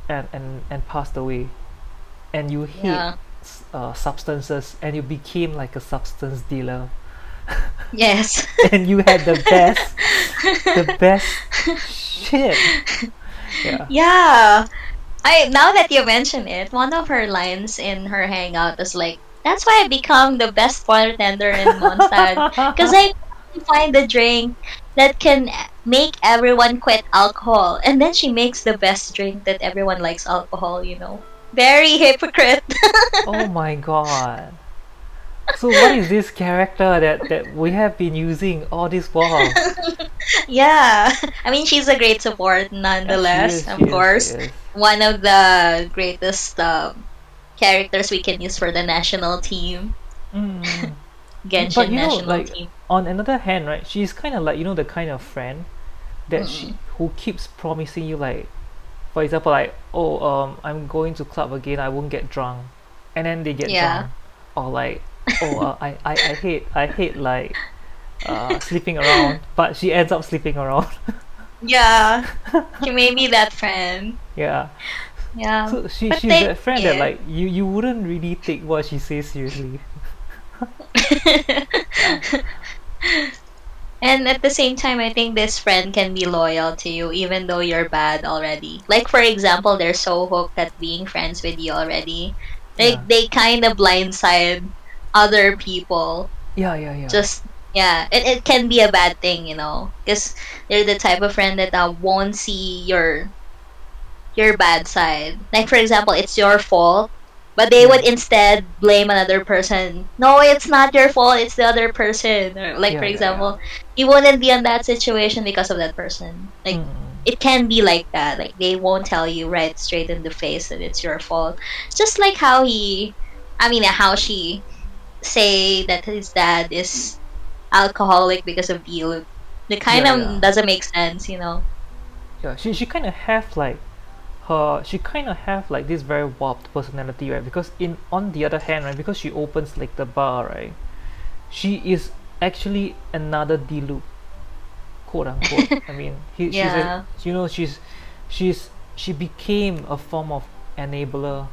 and passed away, and you hate Yeah. substances and you became like a substance dealer Yes. and you had the best shit. Yeah, Yeah. I now that you mention it, one of her lines in her hangout was like, "That's why I become the best bartender in Mondstadt, because I find the drink that can make everyone quit alcohol." And then she makes the best drink that everyone likes alcohol. Very hypocrite. oh my god. So what is this character that we have been using all this while? Yeah. I mean, she's a great support Yeah, she nonetheless. is, she Of is, she course, is. one of the greatest characters we can use for the national team, Mm. But Genshin national like team. on another hand, right? She's kind of like the kind of friend that she Mm-mm. who keeps promising you, like, for example, like, oh, I'm going to club again, I won't get drunk, and then they get Yeah. drunk, or like, oh, I hate like sleeping around, but she ends up sleeping around. Yeah. She may be that friend. Yeah. Yeah. So But she's they that friend that yeah. like you wouldn't really take what she says seriously. Yeah. And at the same time, I think this friend can be loyal to you even though you're bad already. Like, for example, they're so hooked at being friends with you already. Yeah. They kind of blindside other people. Yeah. Yeah. Yeah. Just, yeah, it can be a bad thing, because they're the type of friend that won't see your bad side. Like, for example, it's your fault, but they Yeah. would instead blame another person. No, it's not your fault, it's the other person. Or, like, for Yeah. Yeah. Yeah. example, you wouldn't be in that situation because of that person. Like, Mm. it can be like that. Like, they won't tell you right straight in the face that it's your fault. Just like how she say that his dad is alcoholic because of you. It kind Yeah. Yeah. of doesn't make sense. Yeah. She kind of have like this very warped personality, right? Because in on the other hand, right, because she opens like the bar, right, she is actually another D-loop, quote unquote. I mean, she's a, Yeah. she's she became a form of enabler,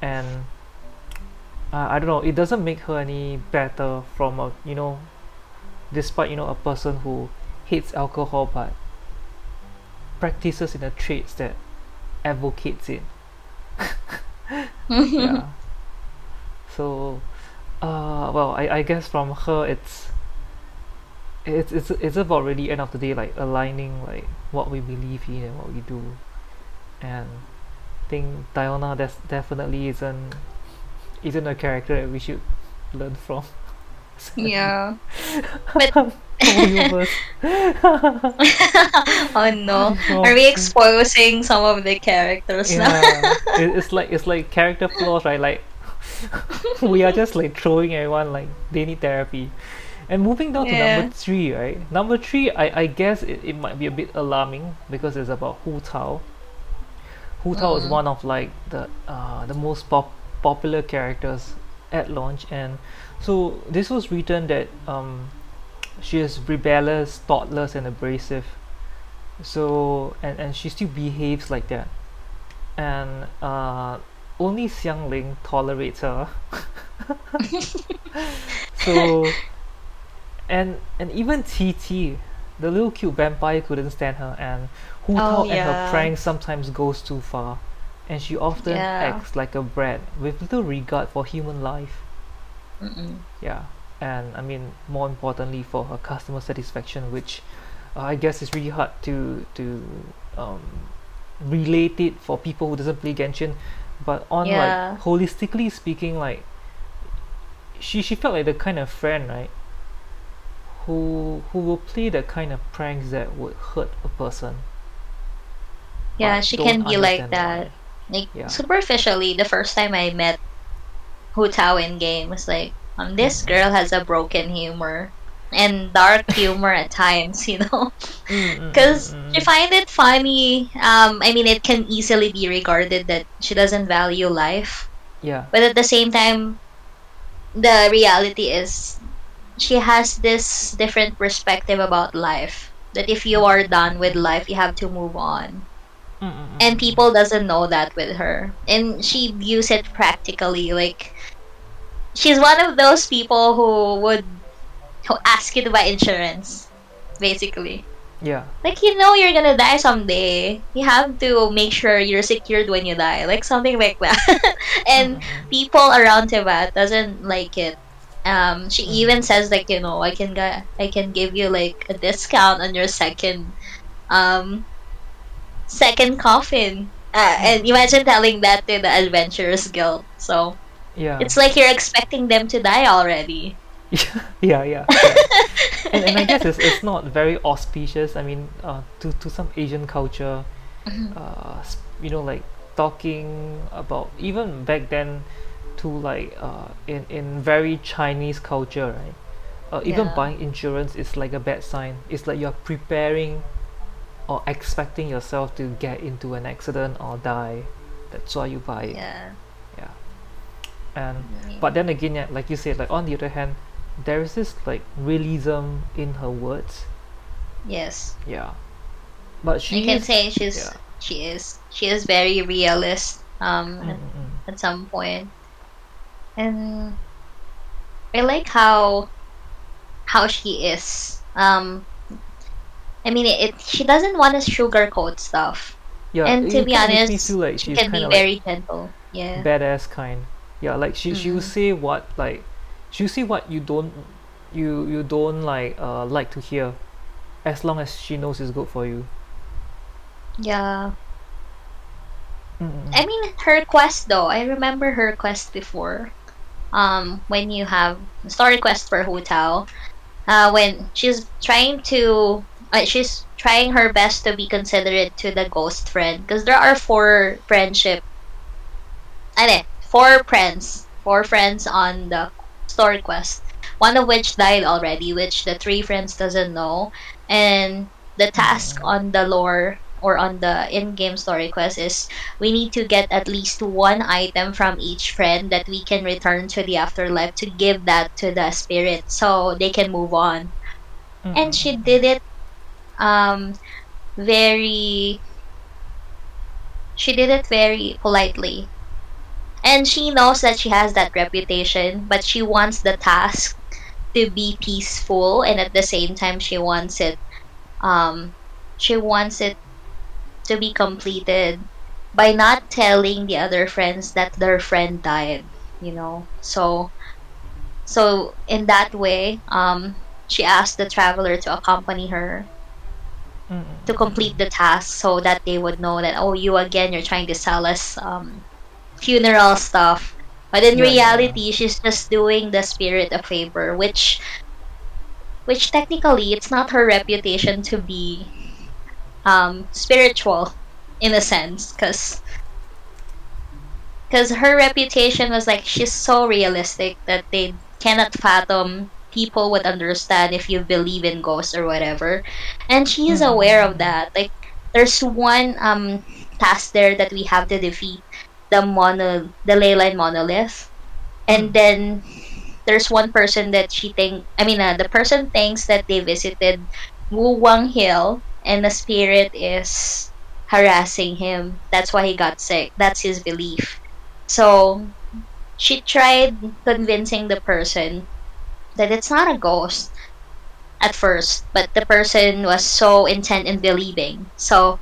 and I don't know, it doesn't make her any better from a despite a person who hates alcohol but practices in the traits that advocates it. Yeah. So well, I guess from her it's about really end of the day like aligning like what we believe in and what we do, and I think Diona definitely isn't a character that we should learn from. Sadly. Yeah. But Oh, you first. oh What no. is wrong Are we with you? exposing some of the characters now? Yeah, it's like character flaws, right? Like we are just like throwing everyone like they need therapy. And moving down to number Yeah. three, right? Number three, I guess it might be a bit alarming because it's about Hu Tao. Hu Tao is Mm. one of like the most popular characters at launch, and so this was written that she is rebellious, thoughtless, and abrasive. So and she still behaves like that, and only Xiangling tolerates her. So and even T, the little cute vampire, couldn't stand her, and Hu Oh Tao and her yeah. pranks sometimes goes too far, and she often Yeah. acts like a brat with little regard for human life. Mm-mm. Yeah, and I mean more importantly for her customer satisfaction, which I guess is really hard to um, relate it for people who doesn't play Genshin, but on like Yeah. holistically speaking, like she felt like the kind of friend, right, who will play the kind of pranks that would hurt a person Yeah, but she don't can be like understand that. why. Like Yeah. superficially, the first time I met Hu Tao in game was like, this Mm-mm. girl has a broken humor and dark humor at times, you know, because she Mm-mm-mm-mm. find it funny. I mean, it can easily be regarded that she doesn't value life, Yeah. but at the same time, the reality is she has this different perspective about life. That if you are done with life, you have to move on. And Mm-mm-mm-mm. people doesn't know that with her. And she views it practically. Like she's one of those people who ask you to buy insurance, basically. Yeah. Like you're gonna die someday. You have to make sure you're secured when you die. Like something like that. And Mm-mm-mm. people around Teyvat doesn't like it. She Mm. even says like, I can give you like a discount on your um second coffin. And Mm-mm-mm. imagine telling that to the Adventurers Guild. So Yeah. it's like you're expecting them to die already. Yeah, yeah, correct. And I guess it's not very auspicious. I mean, to some Asian culture, like talking about even back then to like in very Chinese culture, right? Even Yeah. buying insurance is like a bad sign. It's like you're preparing or expecting yourself to get into an accident or die. That's why you buy it. Yeah. Yeah. And Mm. but then again, yeah, like you said, like on the other hand, there is this like realism in her words. Yes. Yeah. But I she can is. say Yeah. she is very realist Mm-mm-mm. at some point. And I like how she is. I mean she doesn't want to sugarcoat stuff. Yeah, And to it be kind of makes me feel honest, like she she's can kind be of like very gentle. Yeah. badass kind. Yeah, like she will Mm. say what like she'll say what you don't like to hear, as long as she knows it's good for you. Yeah. Mm-mm. I mean her quest though. I remember her quest before. When you have story quest for Hu Tao, when she's trying her best to be considerate to the ghost friend because there are four friends on the story quest, one of which died already, which the three friends doesn't know. And the task Mm-mm. on the lore or on the in-game story quest is we need to get at least one item from each friend that we can return to the afterlife to give that to the spirit so they can move on. And Mm-mm. um very she did it very politely. And she knows that she has that reputation, but she wants the task to be peaceful, and at the same time um she wants it to be completed by not telling the other friends that their friend died, you know. So in that way, she asked the traveler to accompany her to complete the task so that they would know that, oh, you again, you're trying to sell us funeral stuff. But in Yeah, yeah, yeah. reality, she's just doing the spirit a favor, which technically it's not her reputation to be spiritual in a sense, because her reputation was like she's so realistic that they cannot fathom people would understand if you believe in ghosts or whatever. And she is aware of Mm-mm. that. Like there's one task there that we have to defeat the leyline monolith. Mm. And then there's one person that the person thinks that they visited Wu Wang Hill and the spirit is harassing him. That's why he got sick. That's his belief. So she tried convincing the person that it's not a ghost at first, but the person was so intent in believing. So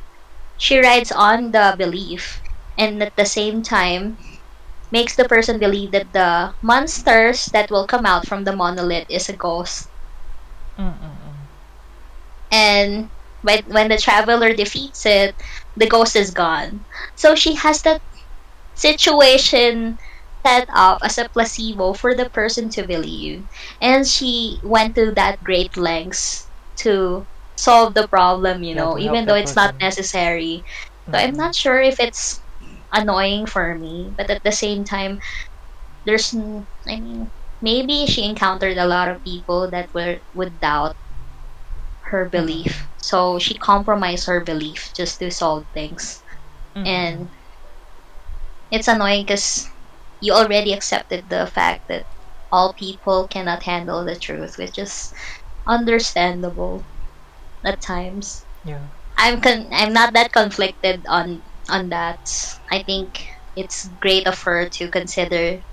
she rides on the belief and at the same time makes the person believe that the monsters that will come out from the monolith is a ghost. Mm-mm. And but when the traveler defeats it, the ghost is gone. So she has that situation set up as a placebo for the person to believe. And she went to that great lengths to solve the problem, Yeah, to help even though that it's not person. necessary. So I'm Mm-mm. not sure if it's annoying for me, but at the same time, I mean, maybe she encountered a lot of people that would doubt her Mm-mm. belief. So she compromised her belief just to solve things. Mm-mm. And it's annoying because you already accepted the fact that all people cannot handle the truth, which is understandable at times. Yeah. I'm not that conflicted on that. I think it's great of her to consider.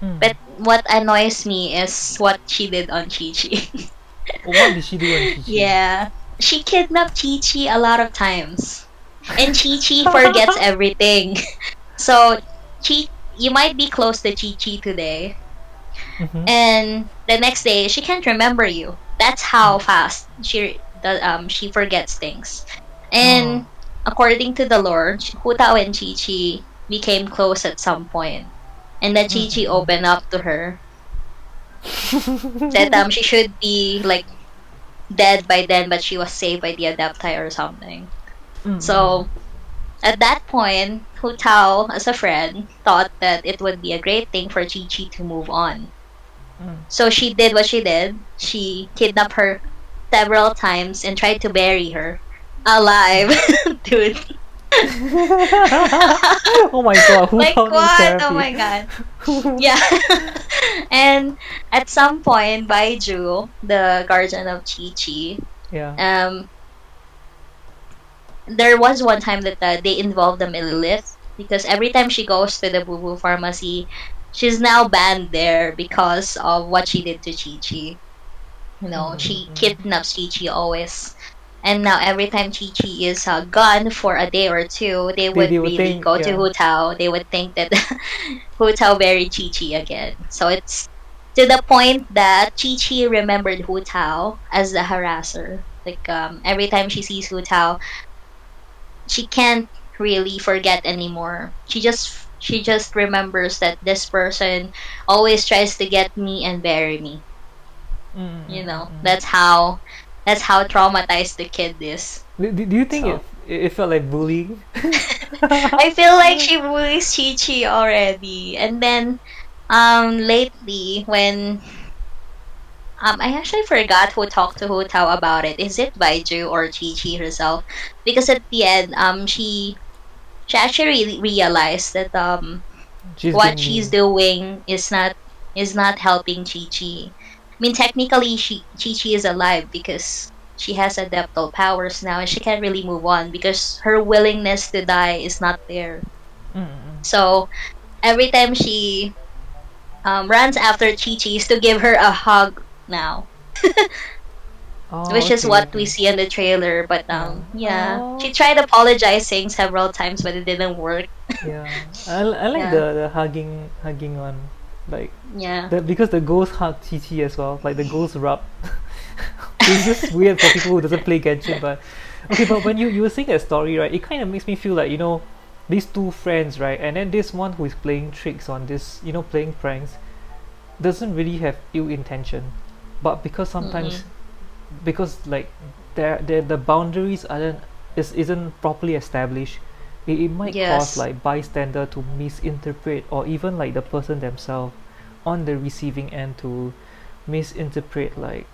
Mm. But what annoys me is what she did on Chi Chi. What did she do on Chi Chi? Yeah. She kidnapped Chi Chi a lot of times. And Chi Chi forgets everything. So Chi you might be close to Chi Chi today, Mm-hmm. and the next day she can't remember you. That's how fast she forgets things. Oh. And according to the lore, Hu Tao and Chi Chi became close at some point, and then Chi Chi Mm-mm. opened up to her, said she should be like dead by then, but she was saved by the Adepti or something. Mm-mm. So at that point, Hu Tao, as a friend, thought that it would be a great thing for Chi Chi to move on. Mm. So she did what she did. She kidnapped her several times and tried to bury her alive. Dude. Oh my god, who Like told needs what? Oh therapy? my god. Yeah. And at some point, Baiju, the guardian of Chi Chi, Yeah. um, there was one time that they involved the Lilith because every time she goes to the Boo Boo pharmacy, she's now banned there because of what she did to Chi Chi. She Mm-mm. kidnaps Chi Chi always. And now every time Chi Chi is gone for a day or two, they They would would really think, go to yeah. Hu Tao. They would think that Hu Tao buried Chi Chi again. So it's to the point that Chi Chi remembered Hu Tao as the harasser. Like every time she sees Hu Tao, she can't really forget anymore. She just remembers that this person always tries to get me and bury me. Mm-mm. That's how traumatized the kid is. Do you think So it felt like bullying? I feel like she bullies Chi Chi already. And then lately when I actually forgot who talked to Hu Tao about it. Is it Baiju or Chi Chi herself? Because at the end she actually realized that She's what being she's mean. doing is not helping Chi Chi. I mean, technically, Chi Chi is alive because she has adeptal powers now, and she can't really move on because her willingness to die is not there. Mm-mm. So every time she runs after Chi Chi is to give her a hug now, Oh, which is okay, what we okay. see in the trailer. But Yeah. yeah, Oh, she tried apologizing several times, but it didn't work. yeah. I like Yeah, the hugging one, like yeah. because the ghost hug Chi Chi as well, like the ghost rub. It's just weird for people who doesn't play Genshin, but okay. But when you were saying that story, right, it kind of makes me feel like these two friends, right, and then this one who is playing tricks on this, playing pranks, doesn't really have ill intention, but because sometimes Mm-mm. because like the boundaries isn't properly established, it might cause Yes. like bystander to misinterpret, or even like the person themselves on the receiving end to misinterpret, like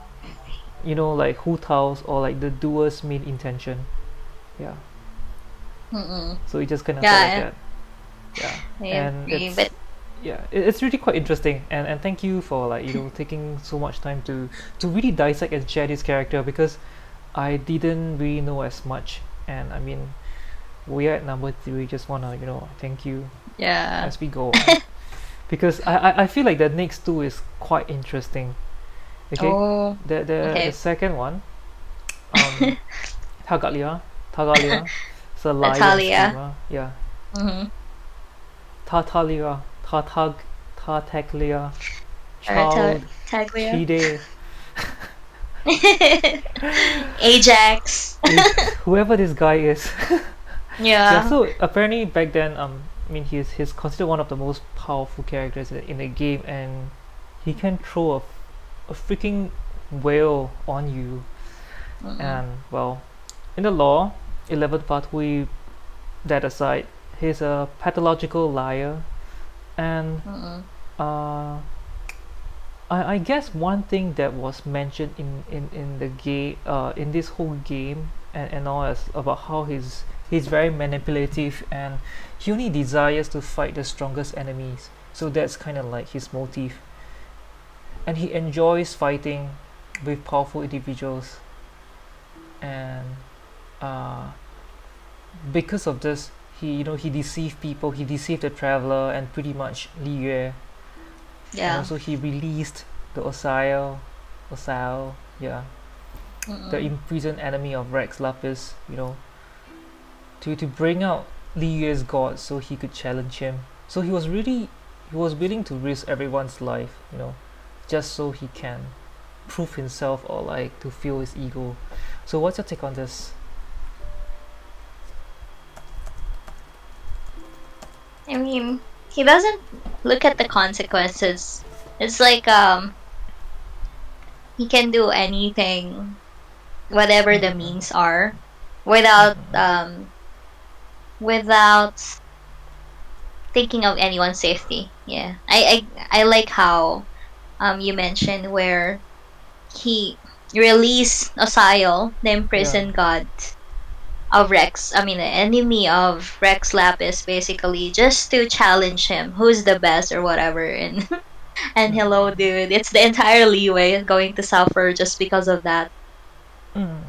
like who tells or like the doer's main intention. Yeah, Mm-mm. so it just kind of felt like Yeah, that. Yeah, I and agree. But it's really quite interesting, and thank you for like taking so much time to really dissect and share this character, because I didn't really know as much. And I mean, we're at number three. Just wanna thank you yeah. as we go on, because I feel like the next two is quite interesting. Okay, Oh, the okay. second one, um, Tagalia, Tagalia, it's a lion Natalia. schemer. Yeah, Mm-hmm. Tatalia, Tataglia, Or child, Taglia. Chide. Ajax. Whoever this guy is. Yeah, Yeah. so apparently back then, I mean, he's considered one of the most powerful characters in the game, and he can throw a freaking whale on you. Mm-mm. And well, in the law, 11th part, we that aside, he's a pathological liar, and Mm-mm. uh, I guess one thing that was mentioned in the game, in this whole game, and all is about how he's very manipulative, and he only desires to fight the strongest enemies. So that's kind of like his motive, and he enjoys fighting with powerful individuals, and uh, because of this, he deceived people, he deceived the traveler, and pretty much Li Yue, and Yeah. also he released the Osao, yeah, the Mm-mm. imprisoned enemy of Rex Lapis, to bring out Li Yue's god so he could challenge him. So he was willing to risk everyone's life, just so he can prove himself or like to fuel his ego. So what's your take on this? I mean, he doesn't look at the consequences. It's like he can do anything, whatever the Mm-mm-mm. means are, without Mm-mm-mm. without thinking of anyone's safety. Yeah. I like how you mentioned where he released Osayo, the Yeah. imprisoned god of Rex. I mean, the enemy of Rex Lapis, basically, just to challenge him, who's the best or whatever. And and hello, Mm-mm-mm. dude, it's the entire leeway going to suffer just because of that.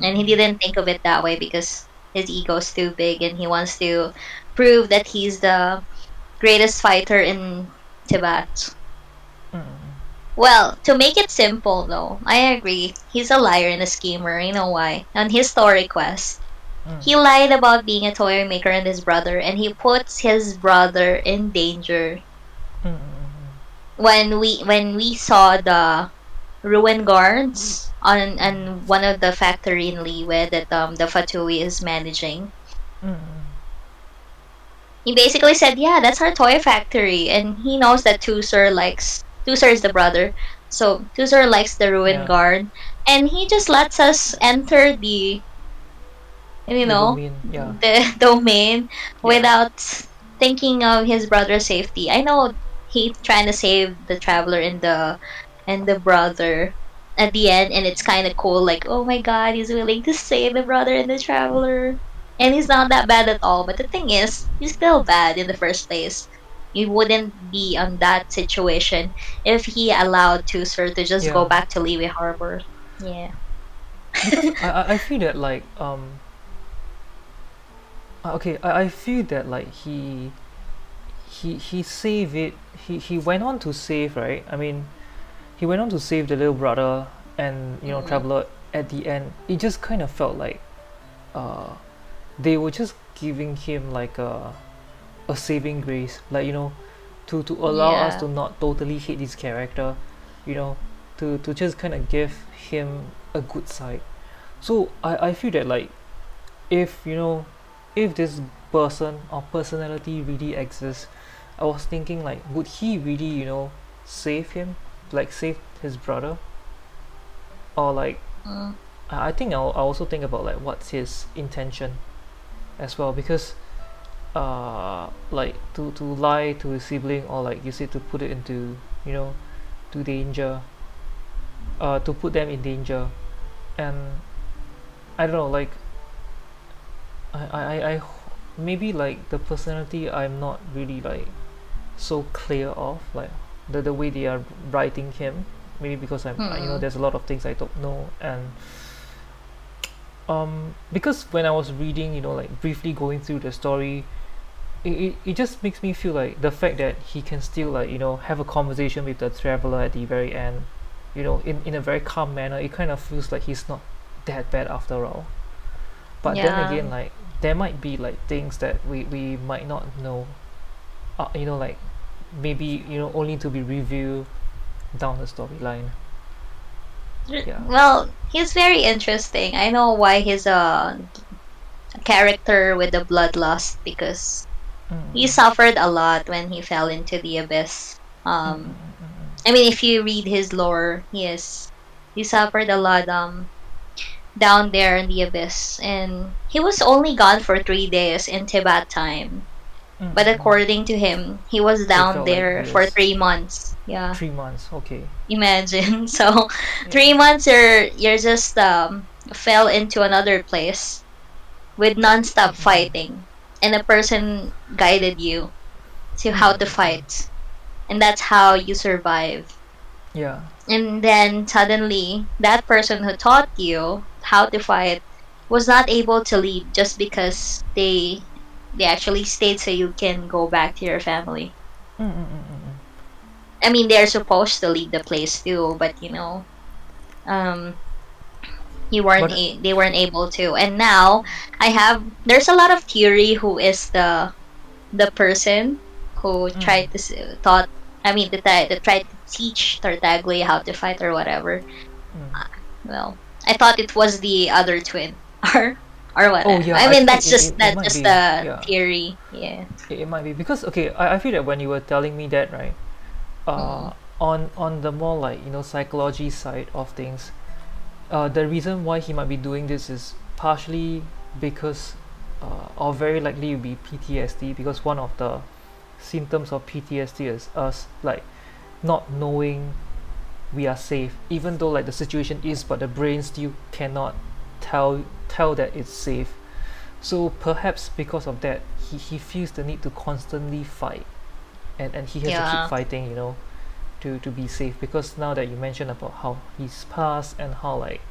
And he Mm-mm-mm. didn't think of it that way because his ego's too big and he wants to prove that he's the greatest fighter in Tibet. Mm-mm. Well, to make it simple though, I agree. He's a liar and a schemer. You know why? On his story quest, Mm. he lied about being a toy maker and his brother, and he puts his brother in danger. Mm-mm-mm. When we saw the ruin guards on one of the factory in Liwe that the Fatui is managing, Mm-mm. he basically said, "Yeah, that's our toy factory," and he knows that Tusser is the brother, so Tusser likes the ruin Yeah, guard, and he just lets us enter the domain. Yeah, the domain yeah. without thinking of his brother's safety. I know he's trying to save the traveler and the brother at the end, and it's kind of cool. Like, oh my god, he's willing to save the brother and the traveler, and he's not that bad at all. But the thing is, he's still bad in the first place. He wouldn't be on that situation if he allowed Tusser to just go Yeah, back to Liyue Harbor. Yeah. because I feel that like okay, I feel that like he saved it. He went on to save, right. I mean, he went on to save the little brother and Mm-mm. traveler. At the end, it just kind of felt like uh they were just giving him like a saving grace, like to allow us Yeah. to not totally hate this character, you know to just kind of give him a good side. So I feel that like if if this person or personality really exists, I was thinking like would he really save him, like save his brother, or like Mm. I think I also think about like what's his intention as well, because like to lie to his sibling, or like you said, to put it into to danger, to put them in danger. And I don't know, like I maybe like the personality I'm not really like so clear of, like the way they are writing him, maybe because Mm-mm. there's a lot of things I don't know. And because when I was reading, like briefly going through the story, it just makes me feel like the fact that he can still like have a conversation with the traveler at the very end, in a very calm manner. It kind of feels like he's not that bad after all. But then Yeah. again, like there might be like things that we might not know, like maybe only to be reviewed down the storyline. Yeah. Well, he's very interesting. I know why he's a character with the bloodlust because he Mm, suffered a lot when he fell into the abyss. mm, mm, mm, I mean, if you read his lore, he suffered a lot down there in the abyss, and he was only gone for 3 days in Tibet time. mm, But mm. according to him, he was It down felt like there for years. 3 months. Yeah, 3 months. Okay. imagine. So, Yeah. 3 months you're just fell into another place with Mm, non-stop mm, mm. fighting, and a person guided you to Mm, how mm, to mm, mm. fight, and that's how you survive. Yeah. And then suddenly, that person who taught you how to fight was not able to leave just because they actually stayed so you can go back to your family. Mm, mm, mm, mm, mm. I mean, they're supposed to leave the place too, but um, But they weren't able to. And now there's a lot of theory who is the person who mm, tried to taught. I mean, that tried to teach Tartaglia how to fight or whatever. mm. Well, I thought it was the other twin, or what? Oh yeah, I I mean, think it that's might just be. a Yeah. theory. Yeah. It might be because okay, I feel that when you were telling me that, right, Mm. on the more like psychology side of things, the reason why he might be doing this is partially because or very likely will be PTSD, because one of the symptoms of PTSD is us like not knowing we are safe, even though like the situation is, but the brain still cannot tell that it's safe. So perhaps because of that, he feels the need to constantly fight, and he has to keep Yeah. fighting, to be safe. Because now that you mentioned about how he's passed and how like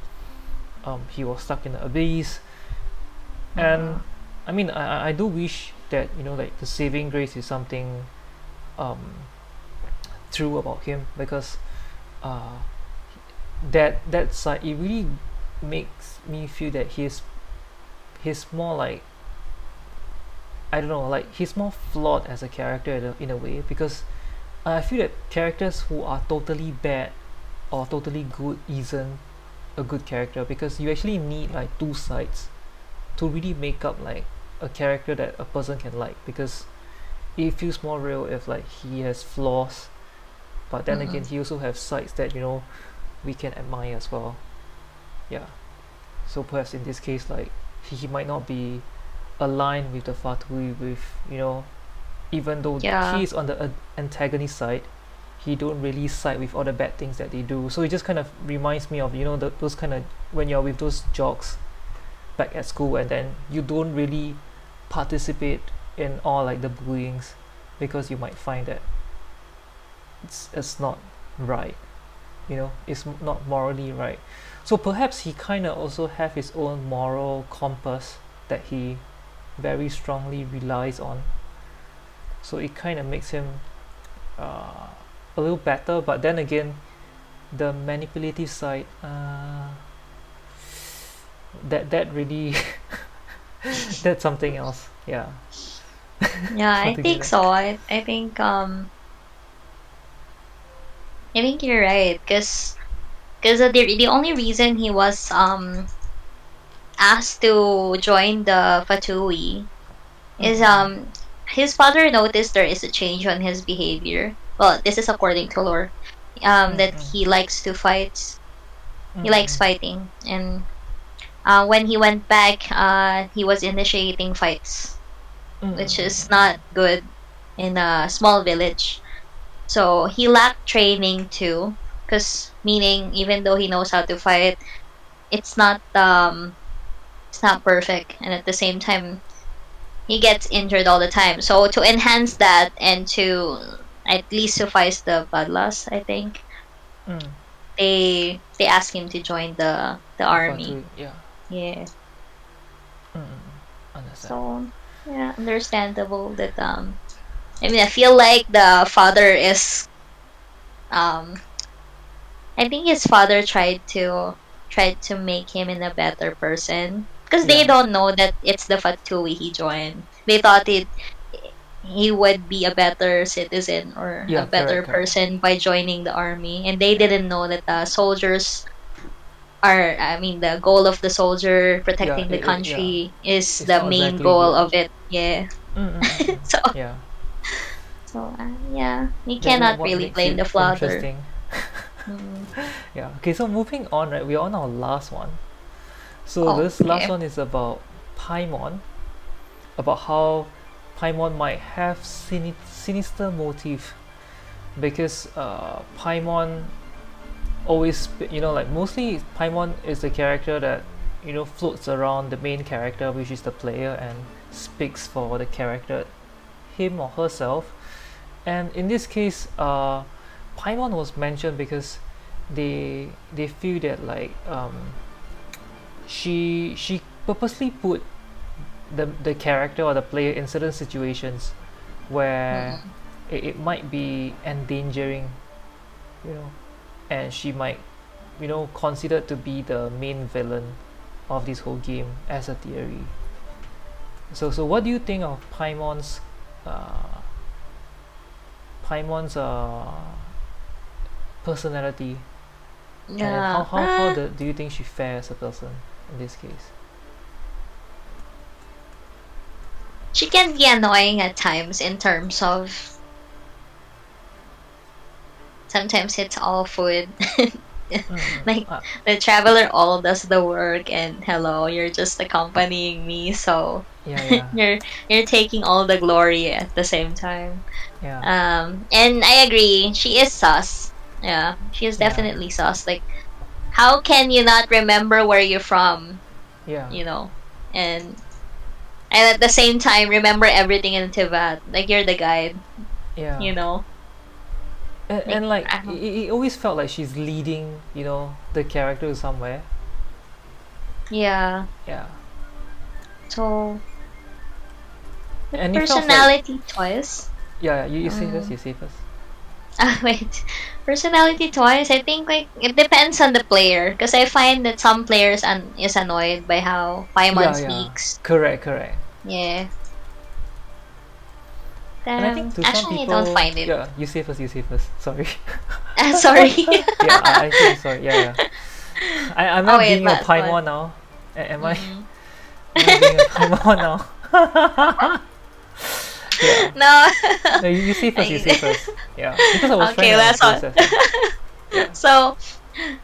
he was stuck in the abyss, Mm-hmm. and I mean I do wish that like the saving grace is something um true about him, because uh that side, it really makes me feel that he's more like, I don't know, like he's more flawed as a character in a way, because I feel that characters who are totally bad or totally good isn't a good character, because you actually need like two sides to really make up like a character that a person can like, because it feels more real if like he has flaws, but then Mm-hmm. again he also has sides that we can admire as well. Yeah, so perhaps in this case, like he might not be aligned with the Fatui, with even though Yeah. he is on the antagonist side, he don't really side with all the bad things that they do. So it just kind of reminds me of those kind of, when you're with those jocks back at school, and then you don't really participate in all like the bullyings, because you might find that it's not right, it's not morally right. So perhaps he kind of also have his own moral compass that he very strongly relies on, so it kind of makes him uh, a little better. But then again, the manipulative side, that really that's something else. Yeah. Yeah, I think Altogether. so. I think you're right, because the only reason he was asked to join the Fatui is Mm-mm. his father noticed there is a change on his behavior. Well, this is according to lore. That Mm-mm. he likes to fight. He likes Mm-mm. fighting, and when he went back, he was initiating fights, which is Mm-mm. not good in a small village. So he lacked training too, because meaning even though he knows how to fight, it's not um it's not perfect, and at the same time he gets injured all the time. So to enhance that and to at least suffice the bloodlust, I think Mm. they ask him to join the The army. Fatui, yeah. Yeah. Mm-mm. Understand. So yeah, understandable that I mean I feel like the father is um I think his father tried to make him in a better person because they Yeah. don't know that it's the Fatui he joined. They thought he would be a better citizen or a Yeah. better Correct. Correct. person by joining the army, and they Yeah. didn't know that soldiers the goal of the soldier Yeah, protecting the yeah. country is It's the not main exactly goal good. of it. Yeah. So Yeah. yeah, you That cannot what really makes blame it the father. interesting. Mm. Yeah. Okay, so moving on, right? We're on our last one. So Oh, this last okay. one is about Paimon, about how Paimon might have sinister motive because Paimon always, like mostly Paimon is the character that floats around the main character, which is the player, and speaks for the character, him or herself. And in this case, Paimon was mentioned because they feel that like she purposely put the character or the player in certain situations where Mm-mm. it might be endangering, you know, and she might considered to be the main villain of this whole game as a theory. So what do you think of uh, Paimon's personality, and how Yeah. how how do you think she fares as a person in this case? She can be annoying at times in terms of sometimes it's all food. Mm-mm. Like the traveler all does the work and hello, you're just accompanying me, so Yeah, yeah, you're taking all the glory at the same time. yeah, And I agree, she is sus. Yeah, she is yeah, definitely sus. Like how can you not remember where you're from, yeah, you know? And and at the same time remember everything in Teyvat. Like you're the guide, yeah. you know? Like And like I don't- it always felt like she's leading, the character to somewhere. yeah. Yeah, So the and it felt like, personality twice. yeah, you say first, Um you say first. wait. Personality twice. I think like it depends on the player because I find that some players is annoyed by how Paimon Yeah, yeah, speaks. correct, correct. Yeah. And I think to some Actually, I don't people, find it. yeah, you say first, you say first. Sorry. Sorry. Yeah, I say sorry. Yeah, yeah. I'm Oh not wait, being a last one. Paimon now. Am I? Mm. Am I being a Paimon now? Yeah. No. No, you say first. You say first. Yeah, because I was trying Okay, to last one. process it. Yeah. So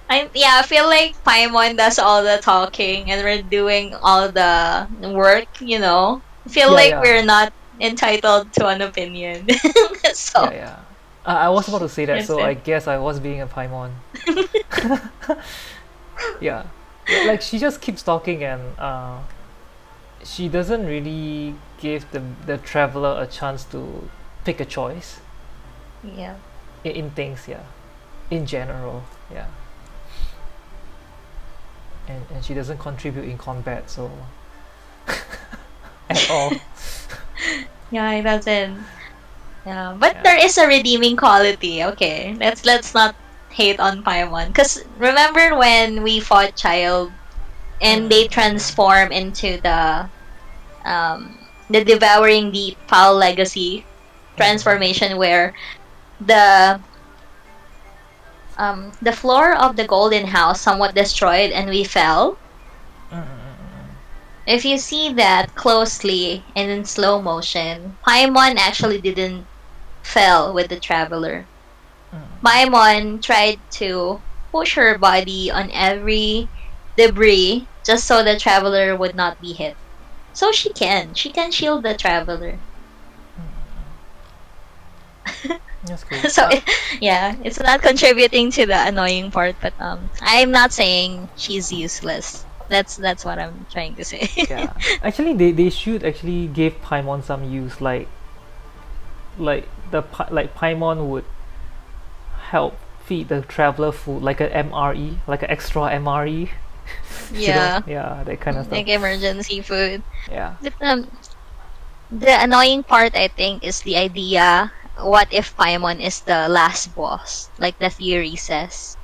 I feel like Paimon does all the talking and we're doing all the work, you know. I feel Yeah, like yeah, we're not entitled to an opinion. yeah, So yeah. I was about to say that, that's so I it. guess I was being a Paimon. Yeah. Like she just keeps talking, and she doesn't really give the traveler a chance to pick a choice Yeah. in things. Yeah, in general. Yeah, and she doesn't contribute in combat, so at all. Yeah, it doesn't. Yeah, but Yeah. there is a redeeming quality. Okay, let's not hate on Paimon. Cause remember when we fought Child and they transform into the devouring deep foul legacy transformation where the the floor of the golden house somewhat destroyed and we fell. If you see that closely and in slow motion, Paimon actually didn't fell with the traveler. Paimon tried to push her body on every debris just so the traveler would not be hit. So she can shield the traveler. That's cool. So yeah, it's not contributing to the annoying part, but I'm not saying she's useless. That's what I'm trying to say. Yeah, actually, they should actually give Paimon some use, like Paimon would help feed the traveler food, like a MRE, like an extra MRE. Yeah, Yeah, that kind of stuff. like emergency food. Yeah. But the annoying part I think is the idea. What if Paimon is the last boss, like the theory says?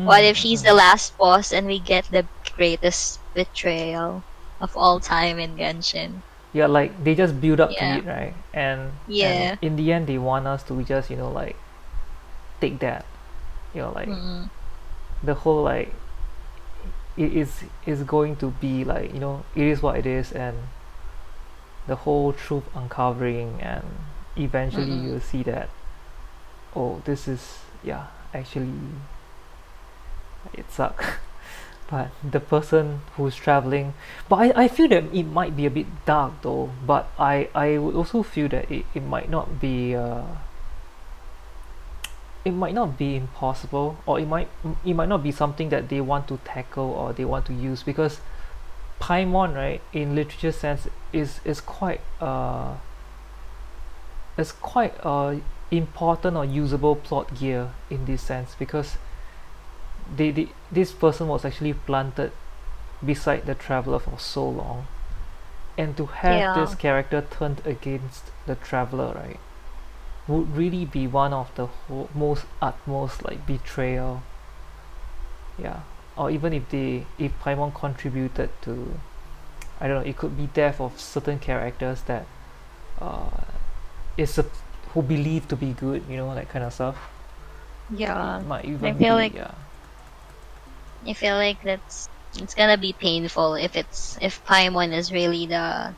What if she's the last boss and we get the greatest betrayal of all time in Genshin? Yeah, like they just build up to Yeah. it, right? And Yeah. in the end, they want us to just like take that, like Mm. the whole like it is going to be like, it is what it is, and the whole truth uncovering, and eventually Mm-mm. you'll see that, oh, this is, yeah, actually it sucks. But the person who's traveling, but I feel that it might be a bit dark though, but I would also feel that it might not be impossible, or it might not be something that they want to tackle or they want to use, because Paimon, right, in literature sense, is quite important or usable plot gear in this sense, because this person was actually planted beside the traveler for so long, and to have Yeah. this character turned against the traveler, right, would really be one of the most utmost like betrayal. Yeah. Or even if Paimon contributed to, I don't know, it could be death of certain characters that uh is a, who believe to be good, that kind of stuff. It Yeah. might I even feel be, like yeah. I feel like it's gonna be painful if Paimon is really the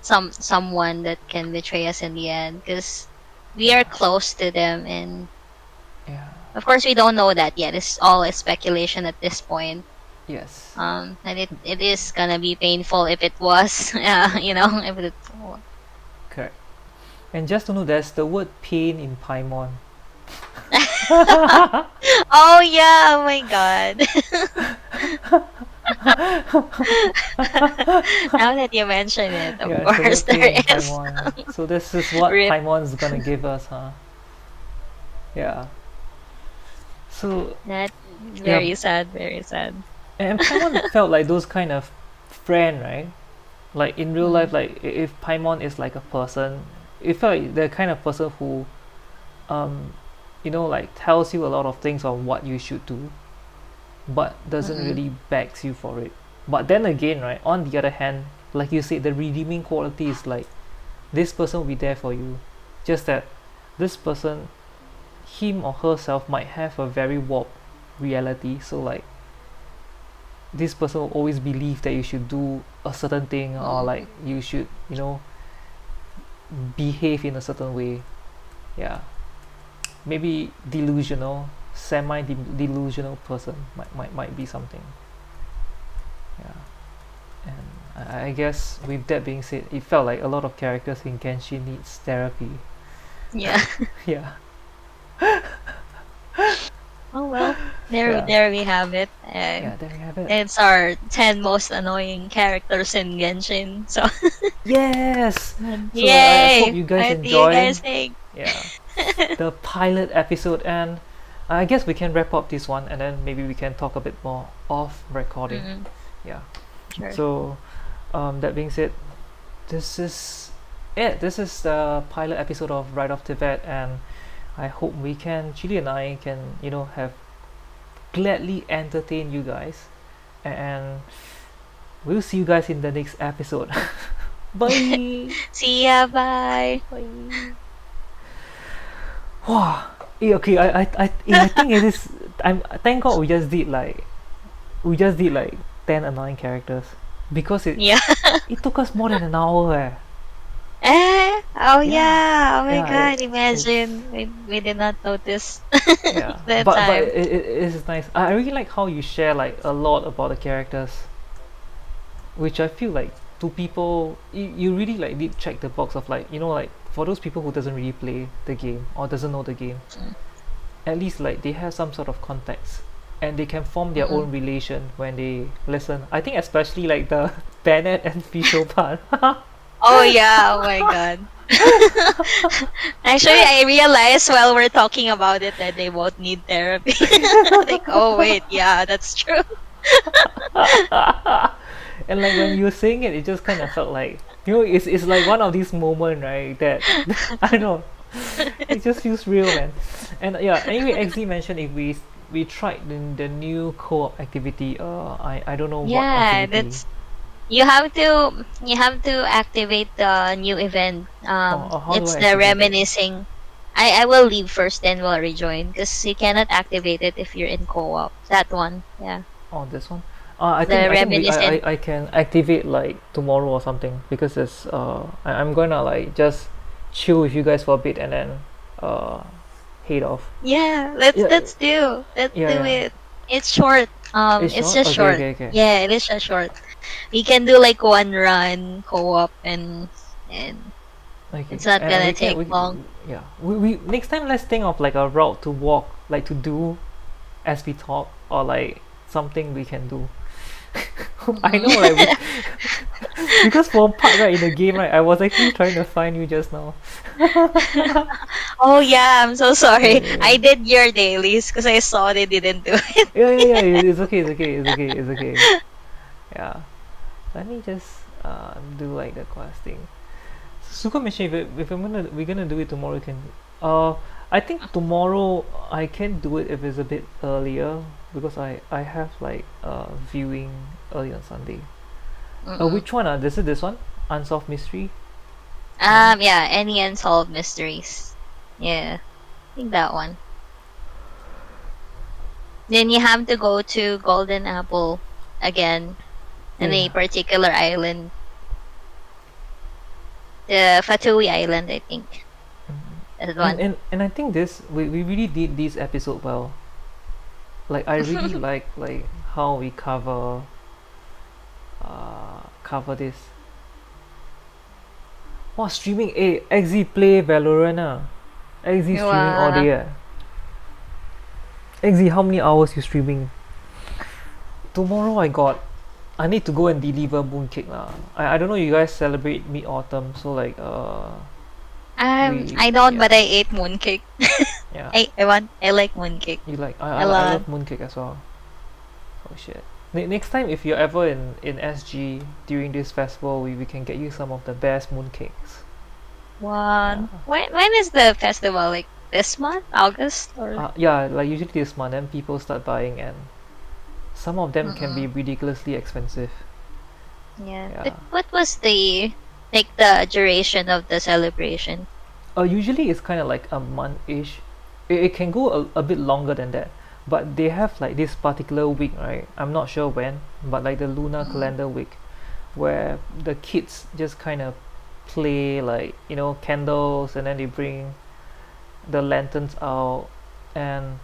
someone that can betray us in the end, because we are Yeah. close to them, and Yeah. of course we don't know that yet. It's all a speculation at this point. Yes. And it is gonna be painful if it was, if it. Correct. And just to know, there's the word pain in Paimon. Oh yeah! Oh my god! Now that you mention it, of Yeah, it's the course word pain there in is. Paimon. So this is what Rip. Paimon's gonna give us, huh? Yeah. So That yeah, very sad. Very sad. and Paimon felt like those kind of friend, right? Like in real life, Mm. like if Paimon is like a person, it felt like the kind of person who, um, like tells you a lot of things on what you should do, but doesn't Mm-mm. really backs you for it. But then again, right, on the other hand, like you said, the redeeming quality is like this person will be there for you. Just that this person, him or herself, might have a very warped reality. So like this person will always believe that you should do a certain thing, or Mm. like you should, behave in a certain way. Yeah. Maybe delusional, semi delusional person might be something. Yeah. And I guess with that being said, it felt like a lot of characters in Genshin needs therapy. Yeah. Yeah. Oh well. There, Yeah. there we have it. Yeah, there we have it. It's our 10 most annoying characters in Genshin. So, Yes. So I hope yay! you guys What do you enjoy. guys think? Yeah. The pilot episode, and I guess we can wrap up this one, and then maybe we can talk a bit more off recording. Mm, Yeah. sure. So, that being said, this is it. This is the pilot episode of Ride of Tibet, and I hope Chili and I can, have gladly entertain you guys, and we'll see you guys in the next episode. Bye. See ya. Bye. Bye. Wow. Okay. I think it is. Thank God we just did like 10 annoying characters, because Yeah. it took us more than an hour. Oh Yeah. yeah. Oh my Yeah. god. It's Imagine we did not notice yeah. that But time. it is nice. I really like how you share like a lot about the characters, which I feel like to people, you really like did check the box of like, like for those people who doesn't really play the game or doesn't know the game, at least like they have some sort of context, and they can form their Mm-mm. own relation when they listen. I think especially like the Bennett and Fischl part. Oh yeah. Oh my god. Actually, I realized while we're talking about it that they both need therapy. Like, oh wait, yeah, that's true. And like when you were saying it, it just kind of felt like, it's like one of these moments, right, that I don't know, it just feels real, man. And yeah, anyway, XZ mentioned if we tried the new co-op activity. I don't know what Yeah, activity. you have to activate the new event. Or how do It's I the activate it? reminiscing. I will leave first, then we'll rejoin because you cannot activate it if you're in co-op. That one, yeah. Oh, this one. I think The I reminiscent. I can activate like tomorrow or something because it's I'm gonna like just chill with you guys for a bit and then uh head off. Yeah, Yeah, let's yeah, do yeah. it. It's short. It's It's short. just Okay, short. okay, okay. Yeah, it is just short. We can do like one run co-op and Okay, it's not and gonna we can take we long. yeah we next time let's think of like a route to walk like to do as we talk or like something we can do. I know, right? Mm-mm. Because for a part right in the game, right, I was actually trying to find you just now. Oh yeah, I'm so Yeah, sorry. yeah, yeah. I did your dailies because I saw they didn't do it. Yeah, yeah, yeah. It's okay. It's okay. It's okay. It's okay. Yeah. Let me just do like the quest thing. Super mission. If we're gonna do it tomorrow, we can. Uh, I think tomorrow I can do it if it's a bit earlier because I have like viewing early on Sunday. Mm-mm. Which one? This one? Unsolved mystery. Yeah. Yeah, any unsolved mysteries. Yeah, I think that one. Then you have to go to Golden Apple again in a Yeah. particular island, the Fatui Island, I think. That one. And I think we really did this episode well. Like I really like how we cover this. Wow, streaming XZ play Valorant XZ streaming all Wow. day XZ, how many hours you streaming? Tomorrow I need to go and deliver mooncake lah. I don't know you guys celebrate Mid Autumn, so like we I don't, yeah but I ate mooncake. yeah I like mooncake you like a I lot. love mooncake as well. Oh shit. Next time if you're ever in SG during this festival, we can get you some of the best mooncakes. Yeah. When is the festival? Like this month, August or? Yeah, like usually this month, then people start buying, and some of them can be Mm-mm. ridiculously expensive. Yeah. But Yeah. what was the like the duration of the celebration? Usually it's kind of like a month-ish. It can go a bit longer than that, but they have like this particular week, right? I'm not sure when, but like the lunar Mm-mm. calendar week, where the kids just kind of play like candles, and then they bring the lanterns out, and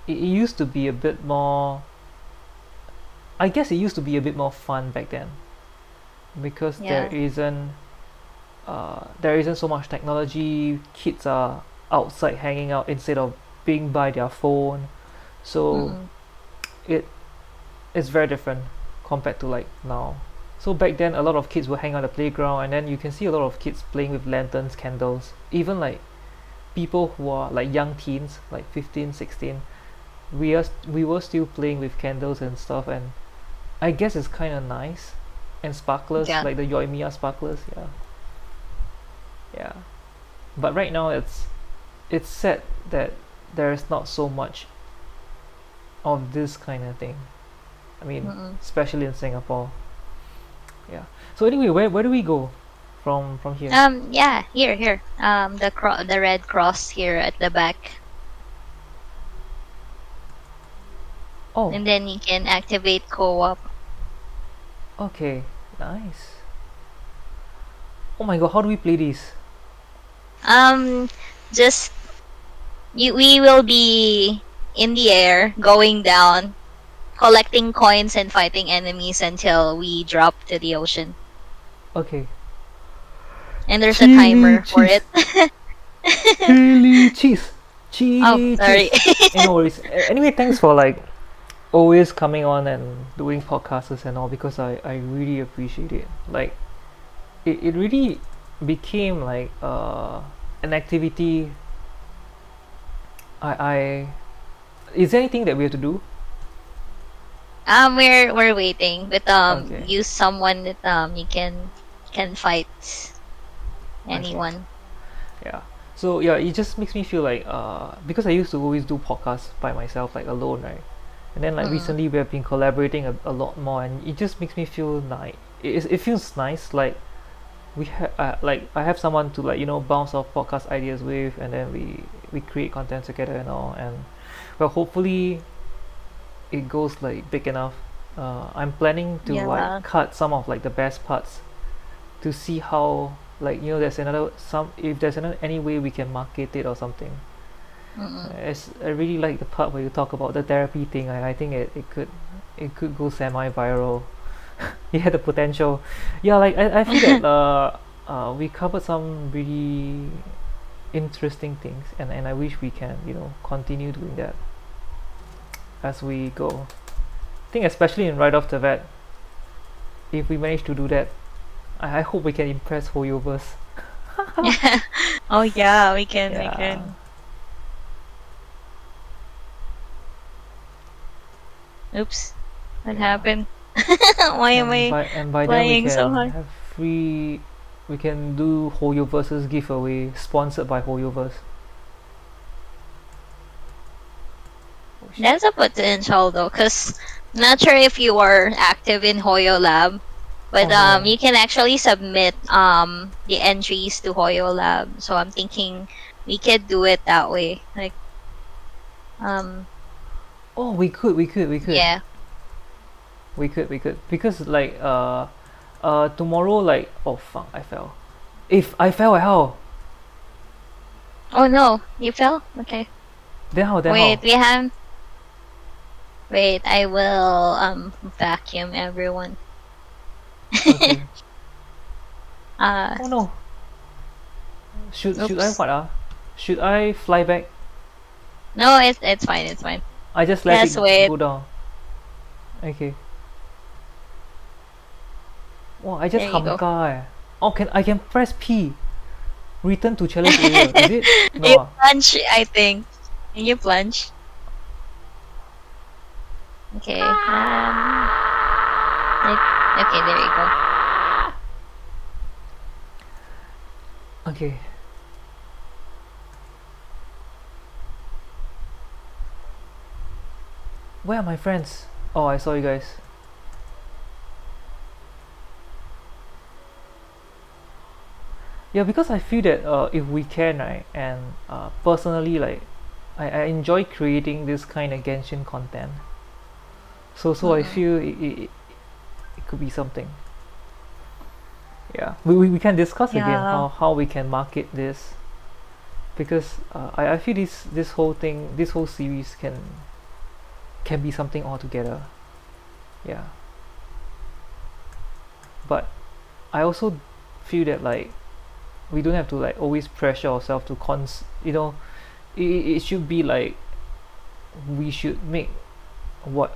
it used to be a bit more. I guess it used to be a bit more fun back then because Yeah. there isn't so much technology. Kids are outside hanging out instead of being by their phone, so Mm-mm. it is very different compared to like now. So back then, a lot of kids would hang out at the playground, and then you can see a lot of kids playing with lanterns, candles. Even like people who are like young teens, like 15, 16, we were still playing with candles and stuff, and I guess it's kind of nice. And sparklers, Yeah. like the Yoimiya sparklers, yeah, yeah. But right now, it's sad that there's not so much of this kind of thing. I mean, Mm-mm. especially in Singapore. Yeah. So anyway, where do we go from here? Yeah, here. The red cross here at the back. Oh, And then you can activate co-op. okay, nice. Oh my god, how do we play this? Um just we will be in the air going down, collecting coins and fighting enemies until we drop to the ocean. Okay. And there's a Chili timer for cheese, it. chili cheese, Oh, chili sorry. cheese. No worries. Anyway, thanks for like always coming on and doing podcasts and all because I really appreciate it. Like it really became like an activity. I is there anything that we have to do? We're waiting, but Okay, use someone that you can fight okay, anyone. yeah. So yeah, it just makes me feel like because I used to always do podcasts by myself like alone, right? And then like Mm-mm. recently we have been collaborating a lot more, and it just makes me feel nice. It feels nice like we have like I have someone to like bounce off podcast ideas with, and then we create content together and all, and well hopefully it goes like big enough, I'm planning to like Yeah. cut some of like the best parts to see how, like, there's another some if there's another any way we can market it or something. Mm-mm. I really like the part where you talk about the therapy thing. I think it could go semi-viral. It had the potential. Yeah, like I feel that we covered some really interesting things, and I wish we can continue doing that as we go. I think especially in right off the bat, if we manage to do that, I hope we can impress Hoyoverse. Oh yeah, we can. We Yeah, can. Oops. What yeah. happened? Why am And I by then we flying so can high? have free. We can do Hoyoverse's giveaway sponsored by Hoyoverse. Oh shit. That's a potential though, cause not sure if you are active in Hoyo Lab, but Oh no. you can actually submit the entries to Hoyo Lab. So I'm thinking we could do it that way. Like um Oh, we could. yeah. We could because like tomorrow, like, oh fuck, I fell. If I fell, how? Oh no, you fell? Okay. Then how? Wait, we have wait, I will vacuum everyone. Okay. uh Oh no. Should I oops. what should I fly back? No, it's fine, it's fine. I just let it Just wait. go down. Okay. Wow, I just There you go. hamka Oh, I can press P. Return to challenge area. Is it? No. You plunge, I think. Can you plunge? Okay. Okay, there you go. Okay. Where are my friends? Oh, I saw you guys. Yeah, because I feel that if we can, right, and personally, like, I enjoy creating this kind of Genshin content. So I Mm-mm. feel it could be something. Yeah, we can discuss again Yeah. how we can market this, because I feel this whole thing, this whole series can be something altogether. Yeah, but I also feel that, like, we don't have to like always pressure ourselves to it should be like we should make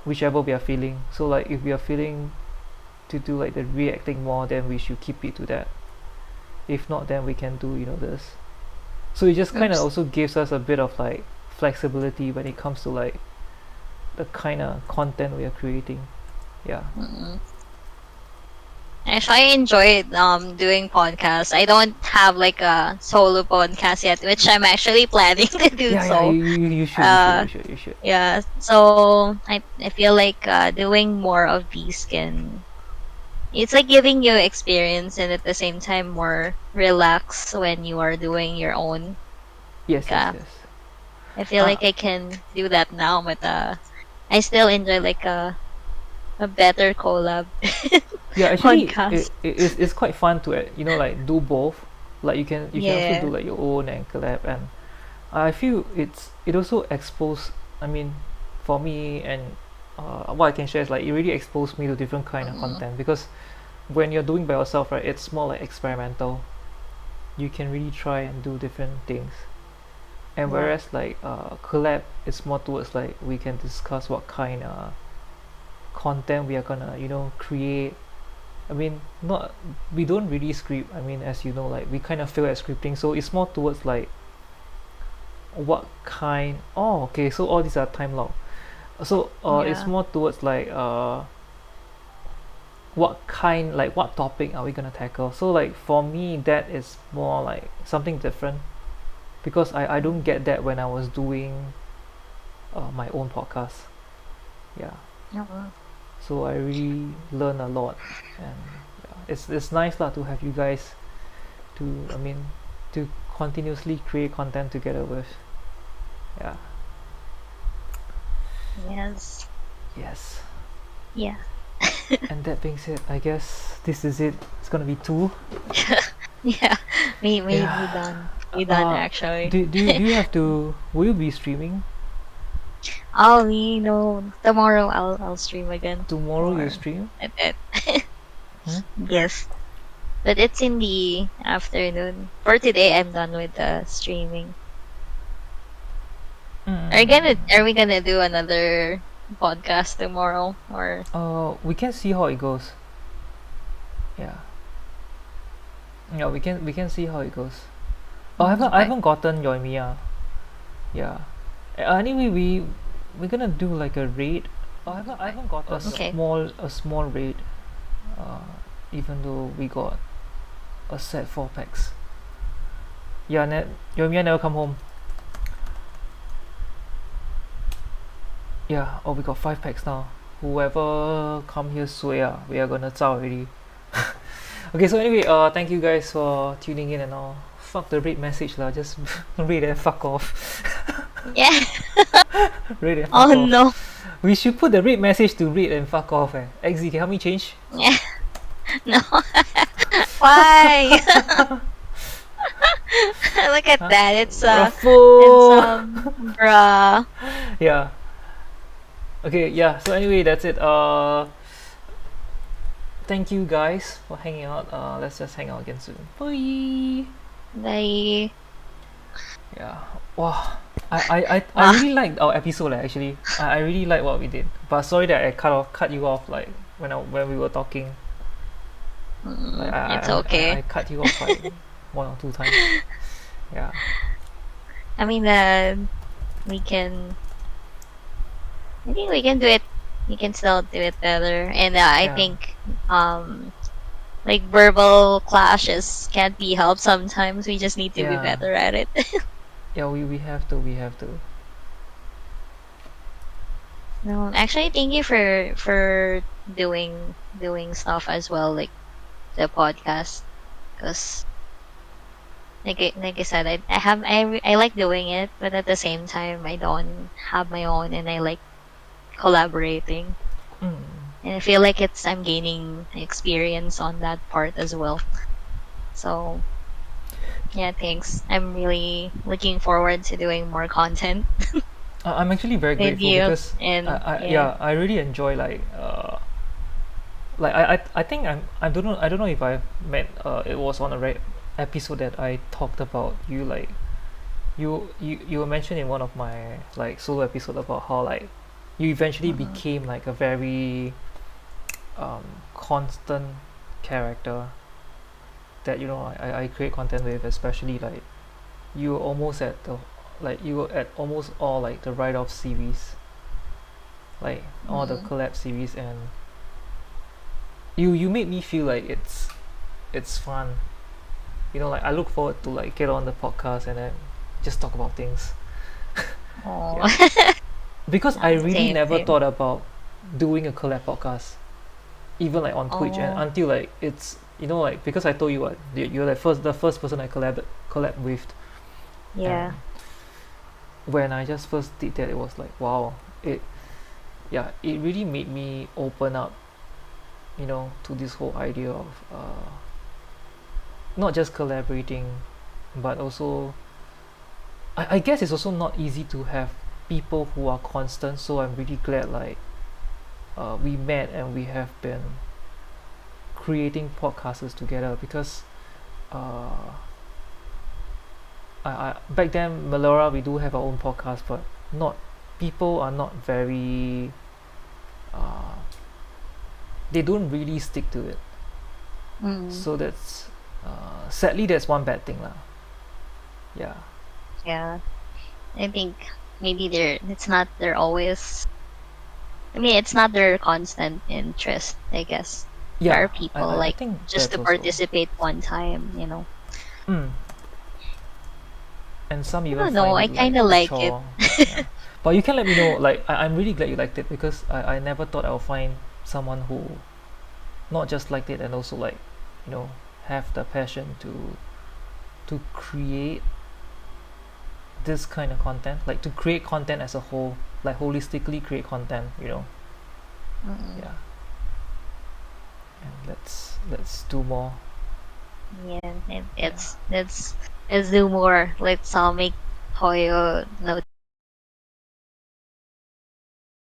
whichever we are feeling. So like if we are feeling to do like the reacting more, then we should keep it to that. If not, then we can do this. So it just kind of Oops. also gives us a bit of like flexibility when it comes to like the kind of content we are creating. Yeah. Mm-mm. Actually, I enjoyed doing podcasts. I don't have like a solo podcast yet, which I'm actually planning to do Yeah, so. you should, Uh, you should. yeah. So I feel like doing more of these can it's like giving you experience and at the same time more relax when you are doing your own. Yes, yes, Uh, yes. I feel uh, like I can do that now, but I still enjoy like a better collab yeah, actually podcast. it's quite fun to like do both. Like you can also do Yeah. like your own and collab, and I feel it also expose. I mean, for me, and what I can share is like it really exposed me to different kind of Mm-mm. content, because when you're doing by yourself, right, it's more like experimental. You can really try and do different things, and Yeah. whereas like collab, it's more towards like we can discuss what kind of content we are gonna create. I mean, not we don't really script. I mean, as you know, like we kind of fail at scripting, so it's more towards like what kind. Oh, okay. So all these are time locked. So it's Yeah. more towards like what topic are we gonna tackle? So like for me, that is more like something different, because I don't get that when I was doing my own podcast. Yeah. Yeah. So I really learn a lot, and yeah, it's nice lah to have you guys to continuously create content together with. Yeah. Yes. Yes. Yeah. And that being said, I guess this is it. It's gonna be two. Yeah. We Yeah. done. We done actually. Do you have to? Will you be streaming Oh, you know, tomorrow I'll stream again. tomorrow? You Or stream? at it. Hmm? Yes. But it's in the afternoon. For today I'm done with the streaming. Are we gonna do another podcast tomorrow or We can see how it goes. Yeah. Yeah, we can see how it goes. Oh, I okay. haven't gotten your Mia. Yeah. Anyway, we're gonna do like a raid. Oh, I haven't got Okay. a small raid. Uh, even though we got a set 4 packs. Yeah, your Mia never come home. Yeah. Oh, we got 5 packs now. Whoever come here sway we are gonna zao already. Okay, so anyway, thank you guys for tuning in and all. Fuck the raid message lah, just read and fuck off. Yeah. Read and fuck Oh off. no. We should put the read message to read and fuck off. XZ, can you help me change? Yeah. No. Why? Look at that. It's Ruffle! bruh. Yeah. Okay, yeah. So anyway, that's it. Thank you guys for hanging out. Let's just hang out again soon. Bye. Bye. Yeah. Wow. I really liked our episode actually. I really like what we did. But sorry that I cut you off like when we were talking. Like, It's okay. I cut you off like 1 or 2 times. Yeah. I mean, we can. I think we can do it. We can still do it better, and I Yeah. think like verbal clashes can't be helped sometimes. We just need to be Yeah. better at it. Yeah, we have to. No, actually, thank you for doing stuff as well, like the podcast, because like I said, I like doing it, but at the same time, I don't have my own, and I like collaborating, Mm. and I feel like I'm gaining experience on that part as well. So yeah, thanks. I'm really looking forward to doing more content I'm actually very with grateful you, because and yeah, I really enjoy like I think I don't know if I meant it was on a episode that I talked about you like you were mentioned in one of my like solo episode about how like you eventually became like a very constant character that I create content with, especially like you were almost at the like you were at almost all like the write-off series, like all the collab series, and you made me feel like it's fun, like I look forward to like get on the podcast and then just talk about things. oh, Because I really same, never same. thought about doing a collab podcast, even like on Twitch, and Oh, until like it's like because I told you what you're like the first person I collab with, yeah. and when I just first did that, it was like wow, it really made me open up, to this whole idea of not just collaborating, but also I guess it's also not easy to have people who are constant. So I'm really glad like we met and we have been creating podcasts together because uh, I back then Melora we do have our own podcast, but not people are not very uh, they don't really stick to it. So that's sadly that's one bad thing lah. Yeah. Yeah. I think maybe they're always. I mean, it's not their constant interest. I guess there Yeah, are people I like think just that's to also participate one time. mm. And some I even don't know. find I it like kind of a like it. chore. Yeah. But you can let me know. Like I'm really glad you liked it because I never thought I'll find someone who not just liked it and also like have the passion to create this kind of content, like to create content as a whole, like holistically create content. Mm-mm. Yeah, and let's do more. Yeah, Yeah, let's do more. Let's all make Hoyo